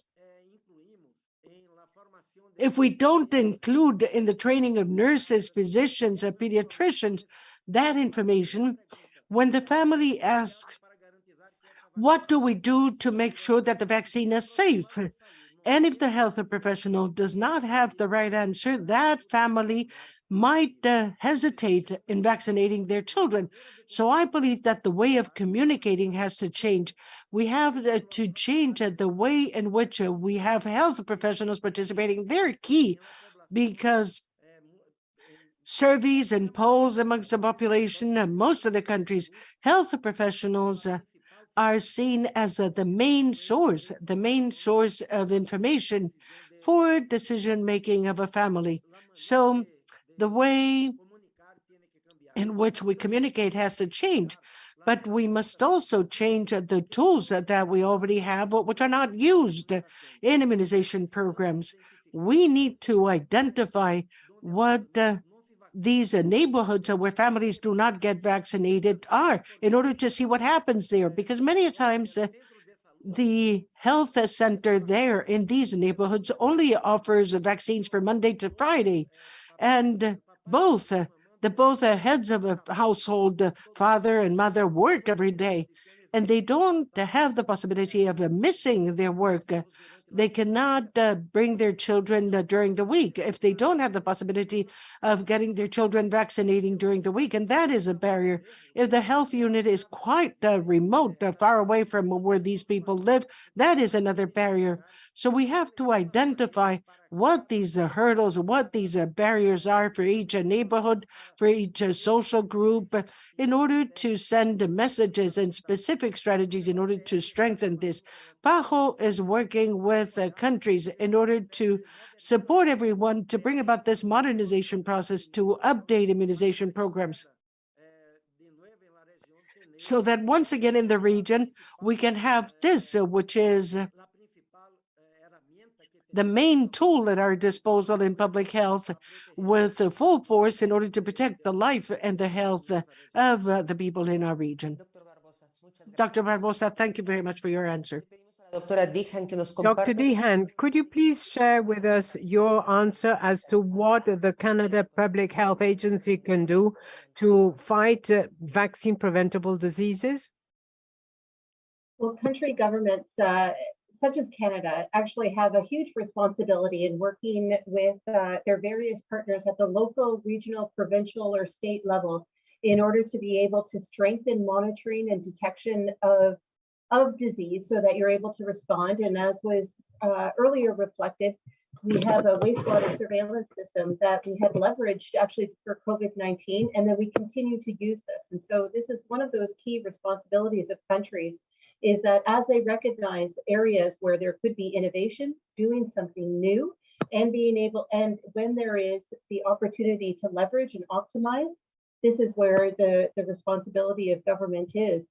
If we don't include in the training of nurses, physicians, and pediatricians that information, when the family asks, what do we do to make sure that the vaccine is safe? And if the health professional does not have the right answer, that family might hesitate in vaccinating their children. So I believe that the way of communicating has to change. We have to change the way in which we have health professionals participating. They're key because surveys and polls amongst the population in most of the countries, health professionals are seen as the main source of information for decision-making of a family. So the way in which we communicate has to change, but we must also change the tools that we already have, which are not used in immunization programs. We need to identify what these neighborhoods where families do not get vaccinated are in order to see what happens there, because many times the health center there in these neighborhoods only offers vaccines for Monday to Friday, and both heads of a household, father and mother, work every day, and they don't have the possibility of missing their work. They cannot bring their children during the week if they don't have the possibility of getting their children vaccinating during the week, and that is a barrier. If the health unit is quite remote, far away from where these people live, that is another barrier. So we have to identify what these hurdles, what these barriers are for each neighborhood, for each social group, in order to send messages and specific strategies in order to strengthen this. PAHO is working with countries in order to support everyone to bring about this modernization process to update immunization programs, so that once again in the region, we can have this, which is the main tool at our disposal in public health, with full force in order to protect the life and the health of the people in our region. Dr. Barbosa, thank you very much for your answer. Doctora Dijan, que nos Dr. comparta Dehan, could you please share with us your answer as to what the Canada Public Health Agency can do to fight vaccine preventable diseases? Well, country governments such as Canada actually have a huge responsibility in working with their various partners at the local, regional, provincial, or state level in order to be able to strengthen monitoring and detection of disease so that you're able to respond. And as was earlier reflected, we have a wastewater surveillance system that we had leveraged actually for COVID-19, and then we continue to use this. And so this is one of those key responsibilities of countries, is that as they recognize areas where there could be innovation, doing something new, and being able, and when there is the opportunity to leverage and optimize, this is where the responsibility of government is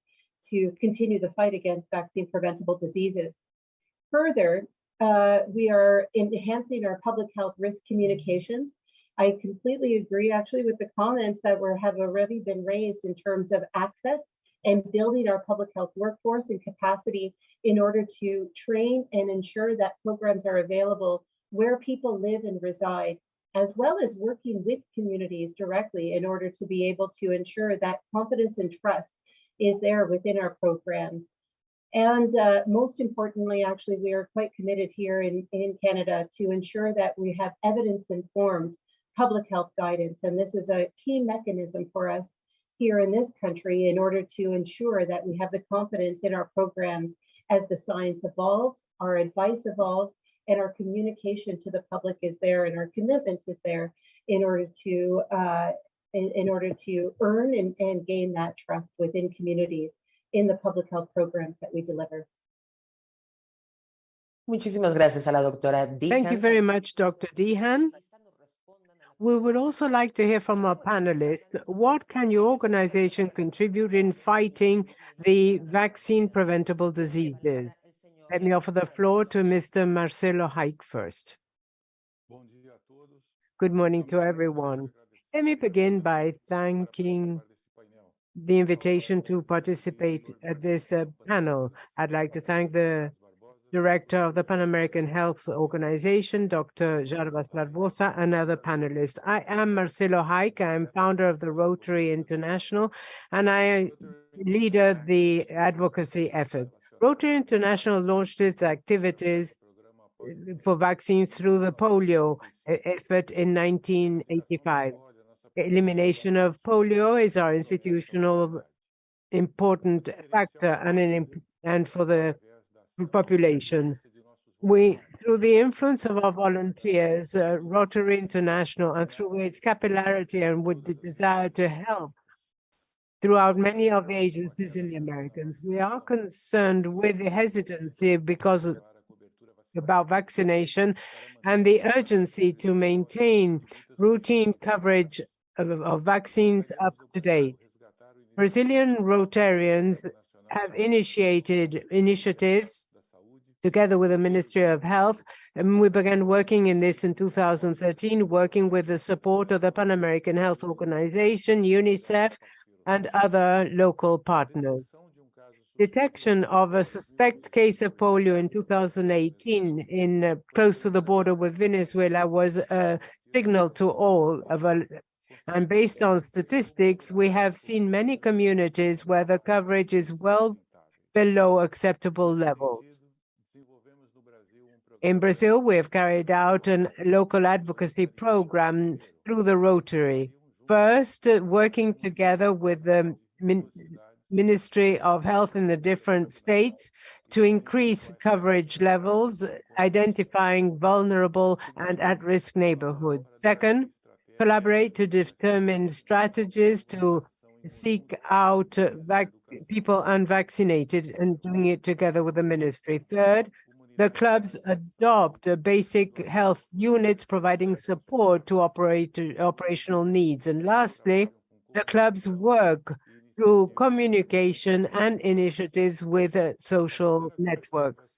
to continue the fight against vaccine preventable diseases. Further, we are enhancing our public health risk communications. I completely agree actually with the comments that have already been raised in terms of access and building our public health workforce and capacity in order to train and ensure that programs are available where people live and reside, as well as working with communities directly in order to be able to ensure that confidence and trust is there within our programs. And most importantly, actually, we are quite committed here in Canada to ensure that we have evidence-informed public health guidance. And this is a key mechanism for us here in this country in order to ensure that we have the confidence in our programs as the science evolves, our advice evolves, and our communication to the public is there, and our commitment is there in order to earn and gain that trust within communities in the public health programs that we deliver. Muchísimas gracias a la doctora Dijan. Thank you very much, Dr. Dehan. We would also like to hear from our panelists, what can your organization contribute in fighting the vaccine preventable diseases? Let me offer the floor to Mr. Marcelo Haik first. Good morning to everyone. Let me begin by thanking the invitation to participate at this panel. I'd like to thank the Director of the Pan American Health Organization, Dr. Jarbas Barbosa, and other panelists. I am Marcelo Haik. I'm founder of the Rotary International, and I lead the advocacy effort. Rotary International launched its activities for vaccines through the polio effort in 1985. Elimination of polio is our institutional important factor and for the population. Through the influence of our volunteers, Rotary International, and through its capillarity and with the desire to help throughout many of the agencies in the Americas, we are concerned with the hesitancy about vaccination and the urgency to maintain routine coverage of vaccines up to date. Brazilian Rotarians have initiated initiatives together with the Ministry of Health, and we began working in this in 2013, working with the support of the Pan American Health Organization, UNICEF, and other local partners. Detection of a suspect case of polio in 2018 in close to the border with Venezuela was a signal to all of and based on statistics, we have seen many communities where the coverage is well below acceptable levels. In Brazil, we have carried out a local advocacy program through the Rotary. First, working together with the Ministry of Health in the different states to increase coverage levels, identifying vulnerable and at-risk neighborhoods. Second, collaborate to determine strategies to seek out people unvaccinated and doing it together with the ministry. Third, the clubs adopt basic health units providing support to operational needs. And lastly, the clubs work through communication and initiatives with social networks.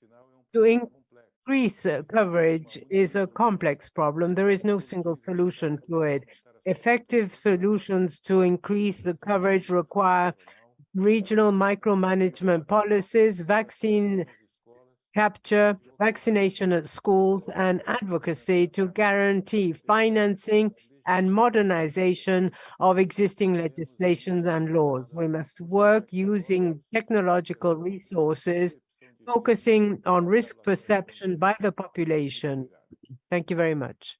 To increase coverage is a complex problem. There is no single solution to it. Effective solutions to increase the coverage require regional micromanagement policies, vaccine capture, vaccination at schools, and advocacy to guarantee financing and modernization of existing legislations and laws. We must work using technological resources, focusing on risk perception by the population. Thank you very much.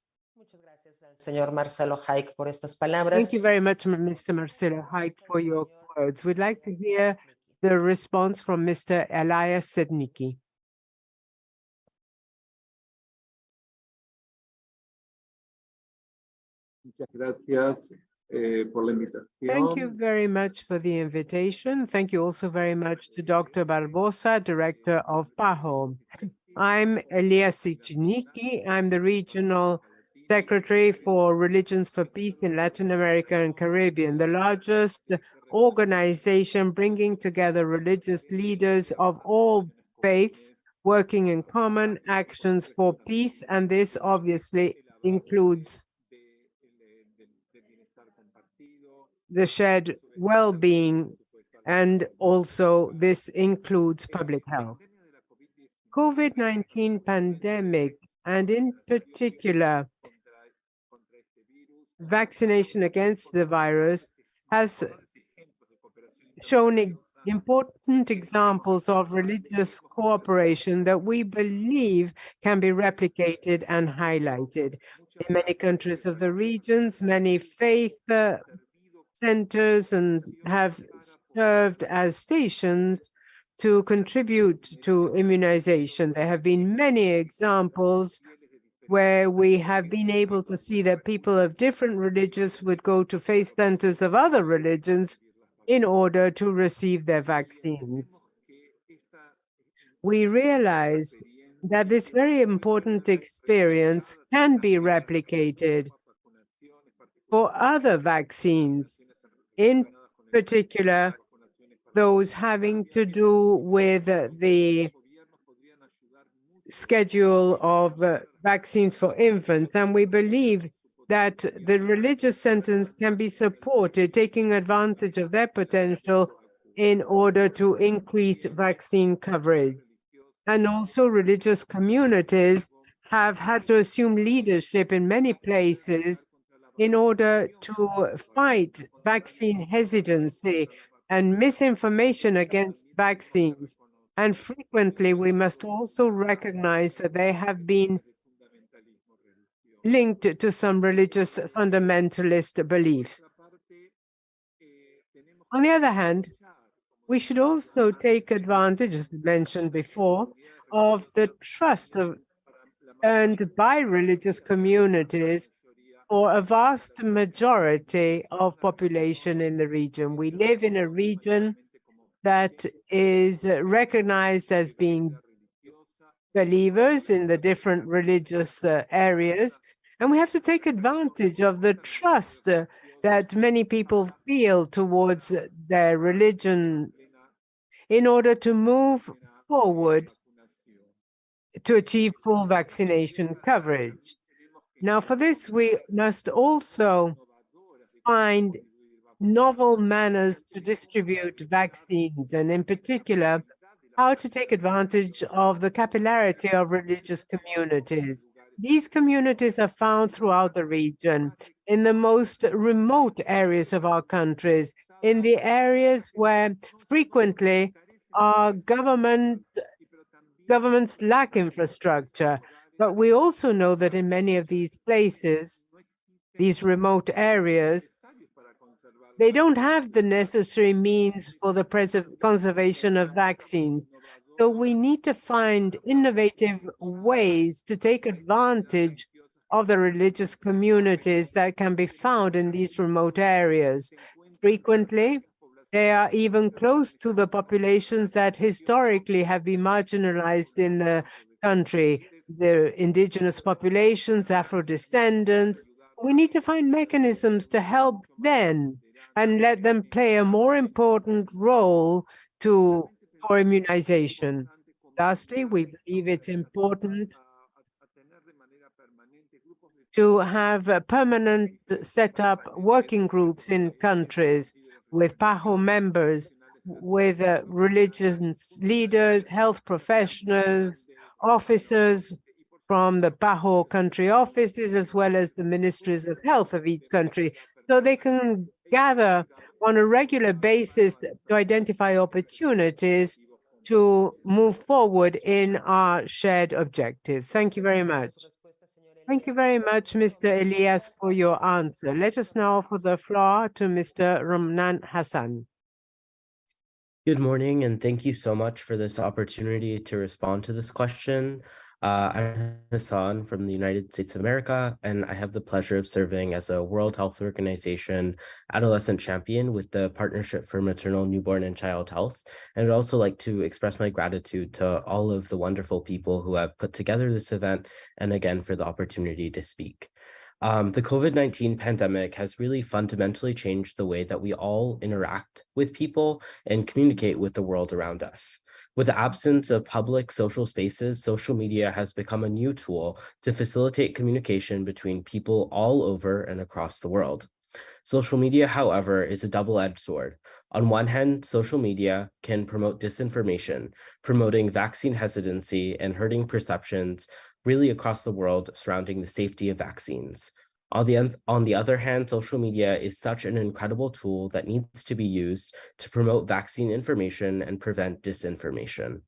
Señor Marcelo Haik, por estas palabras. Thank you very much, Mr. Marcelo Haik, for your words. We'd like to hear the response from Mr. Elias Sednicki. Thank you very much for the invitation. Thank you also very much to Dr. Barbosa, Director of PAHO. I'm Elias Sednicki. I'm the Regional Secretary for Religions for Peace in Latin America and Caribbean, the largest organization bringing together religious leaders of all faiths working in common actions for peace, and this obviously includes the shared well-being, and also this includes public health. COVID-19 pandemic, and in particular, vaccination against the virus, has shown important examples of religious cooperation that we believe can be replicated and highlighted. In many countries of the regions, many faith centers and have served as stations to contribute to immunization. There have been many examples where we have been able to see that people of different religions would go to faith centers of other religions in order to receive their vaccines. We realize that this very important experience can be replicated for other vaccines, in particular, those having to do with the schedule of vaccines for infants. And we believe that the religious centers can be supported, taking advantage of their potential in order to increase vaccine coverage. And also religious communities have had to assume leadership in many places in order to fight vaccine hesitancy and misinformation against vaccines. And frequently, we must also recognize that they have been linked to some religious fundamentalist beliefs. On the other hand, we should also take advantage, as mentioned before, of the trust earned by religious communities for a vast majority of population in the region. We live in a region that is recognized as being believers in the different religious areas, and we have to take advantage of the trust that many people feel towards their religion in order to move forward to achieve full vaccination coverage. Now, for this, we must also find novel manners to distribute vaccines, and in particular, how to take advantage of the capillarity of religious communities. These communities are found throughout the region, in the most remote areas of our countries, in the areas where frequently our governments lack infrastructure. But we also know that in many of these places, these remote areas, they don't have the necessary means for the conservation of vaccines. So we need to find innovative ways to take advantage of the religious communities that can be found in these remote areas. Frequently, they are even close to the populations that historically have been marginalized in the country, the indigenous populations, Afro-descendants. We need to find mechanisms to help them and let them play a more important role for immunization. Lastly, we believe it's important to have a permanent set-up working groups in countries with PAHO members, with religious leaders, health professionals, officers from the PAHO country offices, as well as the ministries of health of each country, so they can gather on a regular basis to identify opportunities to move forward in our shared objectives. Thank you very much. Thank you very much, Mr. Elias, for your answer. Let us now offer the floor to Mr. Ramnan Hassan. Good morning, and thank you so much for this opportunity to respond to this question. I'm Hassan from the United States of America, and I have the pleasure of serving as a World Health Organization adolescent champion with the Partnership for Maternal, Newborn, and Child Health. And I'd also like to express my gratitude to all of the wonderful people who have put together this event, and again, for the opportunity to speak. The COVID-19 pandemic has really fundamentally changed the way that we all interact with people and communicate with the world around us. With the absence of public social spaces, social media has become a new tool to facilitate communication between people all over and across the world. Social media, however, is a double-edged sword. On one hand, social media can promote disinformation, promoting vaccine hesitancy and hurting perceptions really across the world surrounding the safety of vaccines. On the other hand, social media is such an incredible tool that needs to be used to promote vaccine information and prevent disinformation.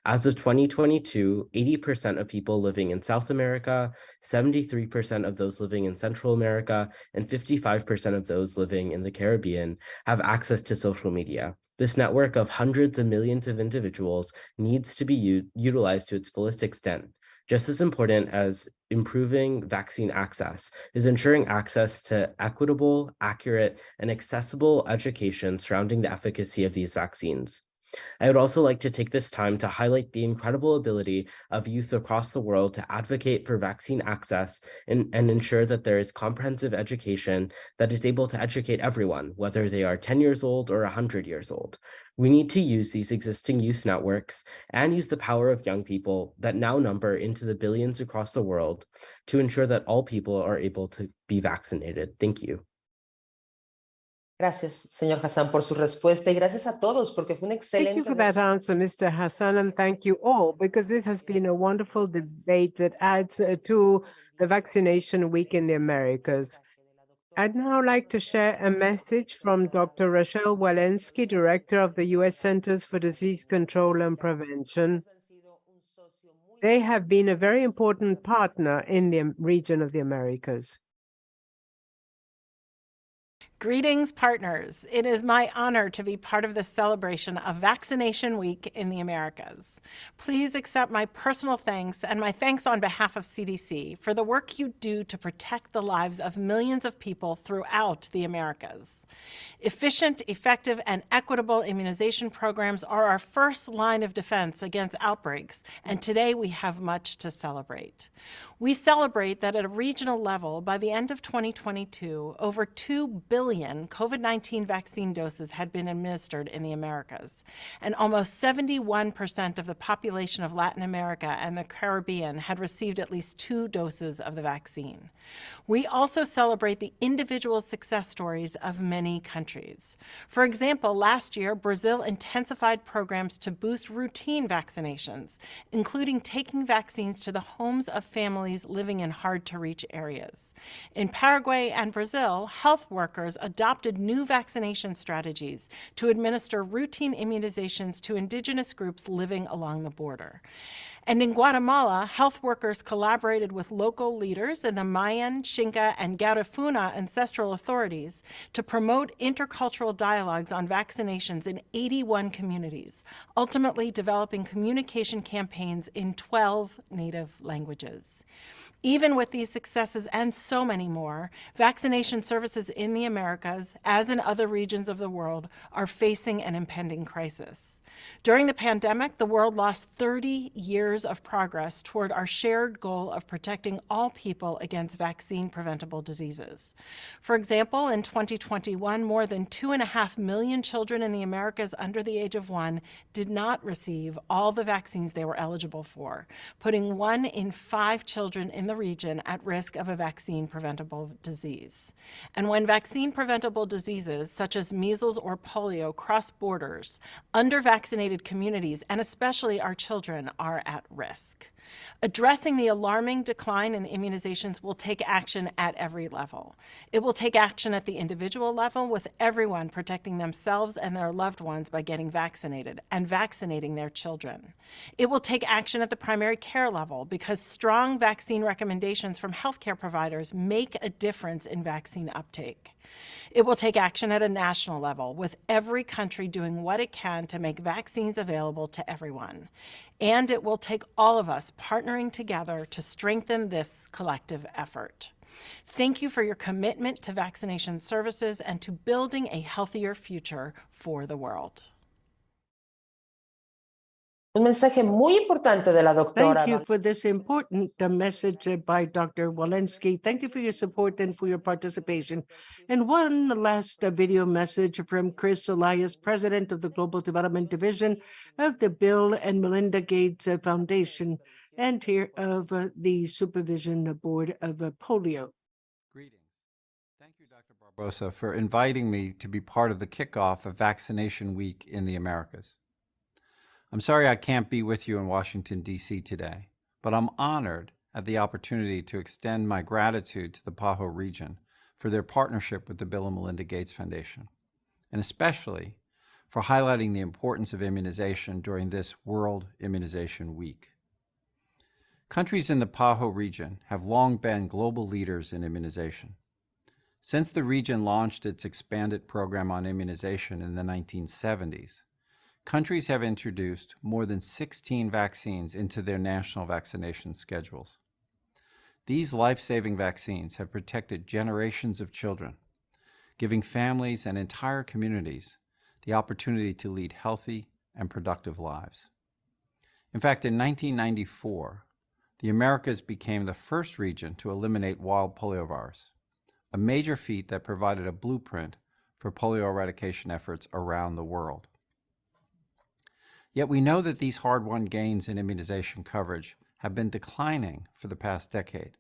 As of 2022, 80% of people living in South America, 73% of those living in Central America, and 55% of those living in the Caribbean have access to social media. This network of hundreds of millions of individuals needs to be utilized to its fullest extent. Just as important as improving vaccine access is ensuring access to equitable, accurate, and accessible education surrounding the efficacy of these vaccines. I would also like to take this time to highlight the incredible ability of youth across the world to advocate for vaccine access and ensure that there is comprehensive education that is able to educate everyone, whether they are 10 years old or 100 years old. We need to use these existing youth networks and use the power of young people that now number into the billions across the world to ensure that all people are able to be vaccinated. Thank you. Gracias, señor Hassan, por su respuesta y gracias a todos porque fue un Thank you excelente for that answer, Mr. Hassan, and thank you all, because this has been a wonderful debate that adds to the vaccination week in the Americas. I'd now like to share a message from Dr. Rachel Walensky, Director of the U.S. Centers for Disease Control and Prevention. They have been a very important partner in the region of the Americas. Greetings, partners. It is my honor to be part of this celebration of Vaccination Week in the Americas. Please accept my personal thanks and my thanks on behalf of CDC for the work you do to protect the lives of millions of people throughout the Americas. Efficient, effective, and equitable immunization programs are our first line of defense against outbreaks, and today we have much to celebrate. We celebrate that at a regional level, by the end of 2022, over 2 billion COVID-19 vaccine doses had been administered in the Americas, and almost 71% of the population of Latin America and the Caribbean had received at least 2 doses of the vaccine. We also celebrate the individual success stories of many countries. For example, last year, Brazil intensified programs to boost routine vaccinations, including taking vaccines to the homes of families living in hard-to-reach areas. In Paraguay and Brazil, health workers adopted new vaccination strategies to administer routine immunizations to indigenous groups living along the border. And in Guatemala, health workers collaborated with local leaders in the Mayan, Xinca, and Garifuna ancestral authorities to promote intercultural dialogues on vaccinations in 81 communities, ultimately developing communication campaigns in 12 native languages. Even with these successes and so many more, vaccination services in the Americas, as in other regions of the world, are facing an impending crisis. During the pandemic, the world lost 30 years of progress toward our shared goal of protecting all people against vaccine-preventable diseases. For example, in 2021, more than 2.5 million children in the Americas under the age of 1 did not receive all the vaccines they were eligible for, putting 1 in 5 children in the region at risk of a vaccine-preventable disease. And when vaccine-preventable diseases, such as measles or polio, cross borders, under-vaccinated communities, and especially our children, are at risk. Addressing the alarming decline in immunizations will take action at every level. It will take action at the individual level, with everyone protecting themselves and their loved ones by getting vaccinated and vaccinating their children. It will take action at the primary care level, because strong vaccine recommendations from healthcare providers make a difference in vaccine uptake. It will take action at a national level, with every country doing what it can to make vaccines available to everyone. And it will take all of us partnering together to strengthen this collective effort. Thank you for your commitment to vaccination services and to building a healthier future for the world. Un mensaje muy importante de la doctora. Thank you for this important message by Dr. Walensky. Thank you for your support and for your participation. And one last video message from Chris Elias, President of the Global Development Division of the Bill and Melinda Gates Foundation and here of the Supervision Board of Polio. Greetings. Thank you, Dr. Barbosa, for inviting me to be part of the kickoff of Vaccination Week in the Americas. I'm sorry I can't be with you in Washington, D.C. today, but I'm honored at the opportunity to extend my gratitude to the PAHO region for their partnership with the Bill and Melinda Gates Foundation, and especially for highlighting the importance of immunization during this World Immunization Week. Countries in the PAHO region have long been global leaders in immunization. Since the region launched its expanded program on immunization in the 1970s, countries have introduced more than 16 vaccines into their national vaccination schedules. These life-saving vaccines have protected generations of children, giving families and entire communities the opportunity to lead healthy, and productive lives. In fact, in 1994, the Americas became the first region to eliminate wild poliovirus, a major feat that provided a blueprint for polio eradication efforts around the world. Yet we know that these hard-won gains in immunization coverage have been declining for the past decade,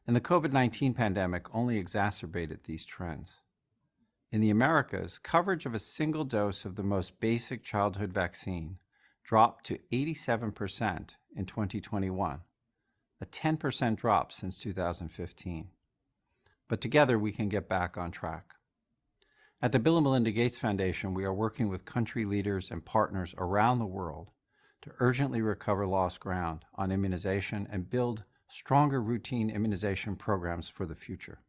and the COVID-19 pandemic only exacerbated these trends. In the Americas, coverage of a single dose of the most basic childhood vaccine dropped to 87% in 2021, a 10% drop since 2015. But together we can get back on track. At the Bill and Melinda Gates Foundation, we are working with country leaders and partners around the world to urgently recover lost ground on immunization and build stronger routine immunization programs for the future.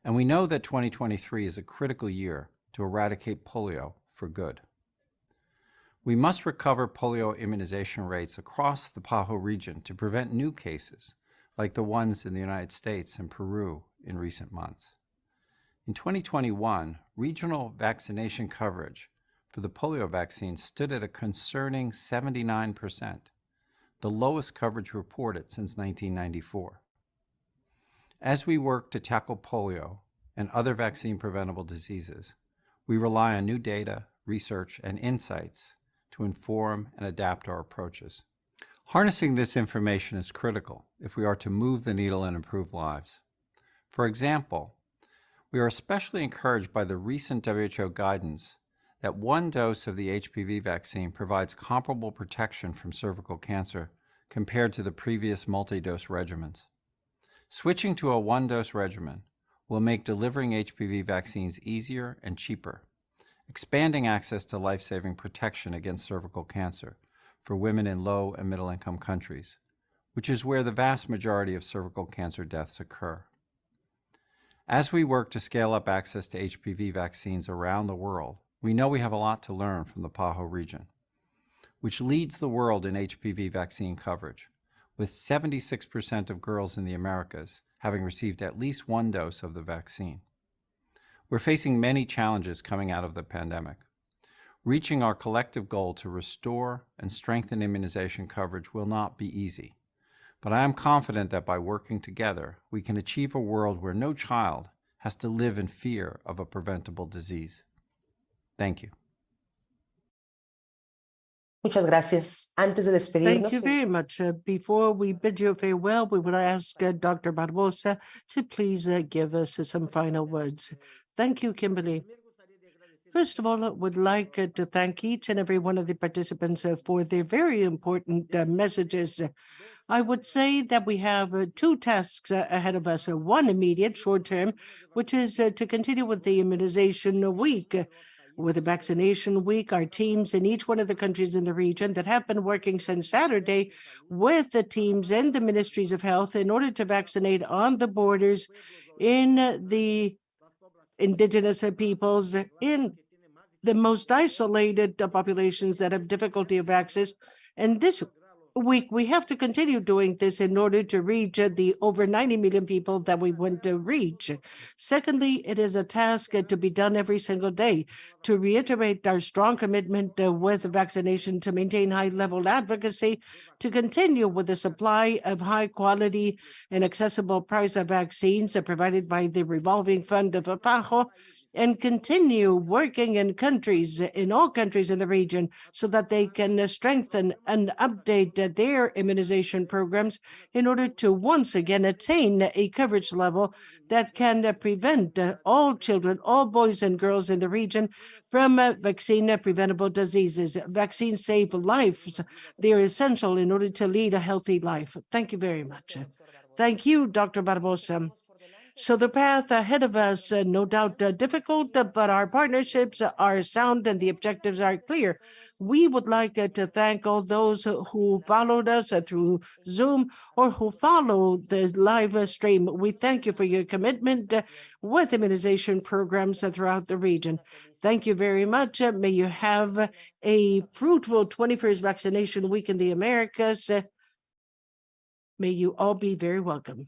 And we know that 2023 is a critical year to eradicate polio for good. We must recover polio immunization rates across the PAHO region to prevent new cases, like the ones in the United States and Peru in recent months. In 2021, regional vaccination coverage for the polio vaccine stood at a concerning 79%, the lowest coverage reported since 1994. As we work to tackle polio and other vaccine-preventable diseases, we rely on new data, research, and insights to inform and adapt our approaches. Harnessing this information is critical if we are to move the needle and improve lives. For example, we are especially encouraged by the recent WHO guidance that one dose of the HPV vaccine provides comparable protection from cervical cancer compared to the previous multi-dose regimens. Switching to a one-dose regimen will make delivering HPV vaccines easier and cheaper, expanding access to life-saving protection against cervical cancer for women in low and middle-income countries, which is where the vast majority of cervical cancer deaths occur. As we work to scale up access to HPV vaccines around the world, we know we have a lot to learn from the PAHO region, which leads the world in HPV vaccine coverage, with 76% of girls in the Americas having received at least one dose of the vaccine. We're facing many challenges coming out of the pandemic. Reaching our collective goal to restore and strengthen immunization coverage will not be easy, but I am confident that by working together, we can achieve a world where no child has to live in fear of a preventable disease. Thank you. Muchas gracias. Antes de despedirnos, Thank you very much. Before we bid you farewell, we would ask Dr. Barbosa to please give us some final words. Thank you, Kimberly. First of all, I would like to thank each and every one of the participants for their very important messages. I would say that we have two tasks ahead of us, one immediate, short-term, which is to continue with the immunization week. With the vaccination week, our teams in each one of the countries in the region that have been working since Saturday with the teams and the ministries of health in order to vaccinate on the borders in the indigenous peoples, in the most isolated populations that have difficulty of access. And this week, we have to continue doing this in order to reach the over 90 million people that we want to reach. Secondly, it is a task to be done every single day to reiterate our strong commitment with vaccination, to maintain high-level advocacy, to continue with the supply of high-quality and accessible price of vaccines provided by the revolving fund of PAHO, and continue working in all countries in the region, so that they can strengthen and update their immunization programs in order to once again attain a coverage level that can prevent all children, all boys and girls in the region from vaccine-preventable diseases. Vaccines save lives. They are essential in order to lead a healthy life. Thank you very much. Thank you, Dr. Barbosa. So the path ahead of us, no doubt difficult, but our partnerships are sound and the objectives are clear. We would like to thank all those who followed us through Zoom or who follow the live stream. We thank you for your commitment with immunization programs throughout the region. Thank you very much. May you have a fruitful 21st vaccination week in the Americas. May you all be very welcome.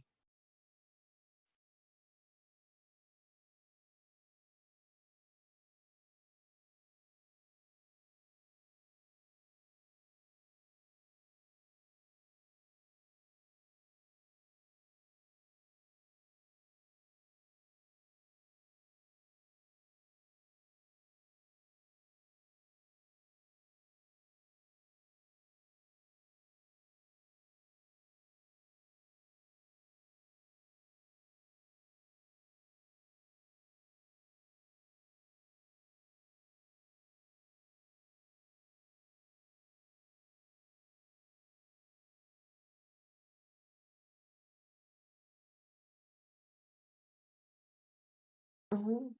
Mhm.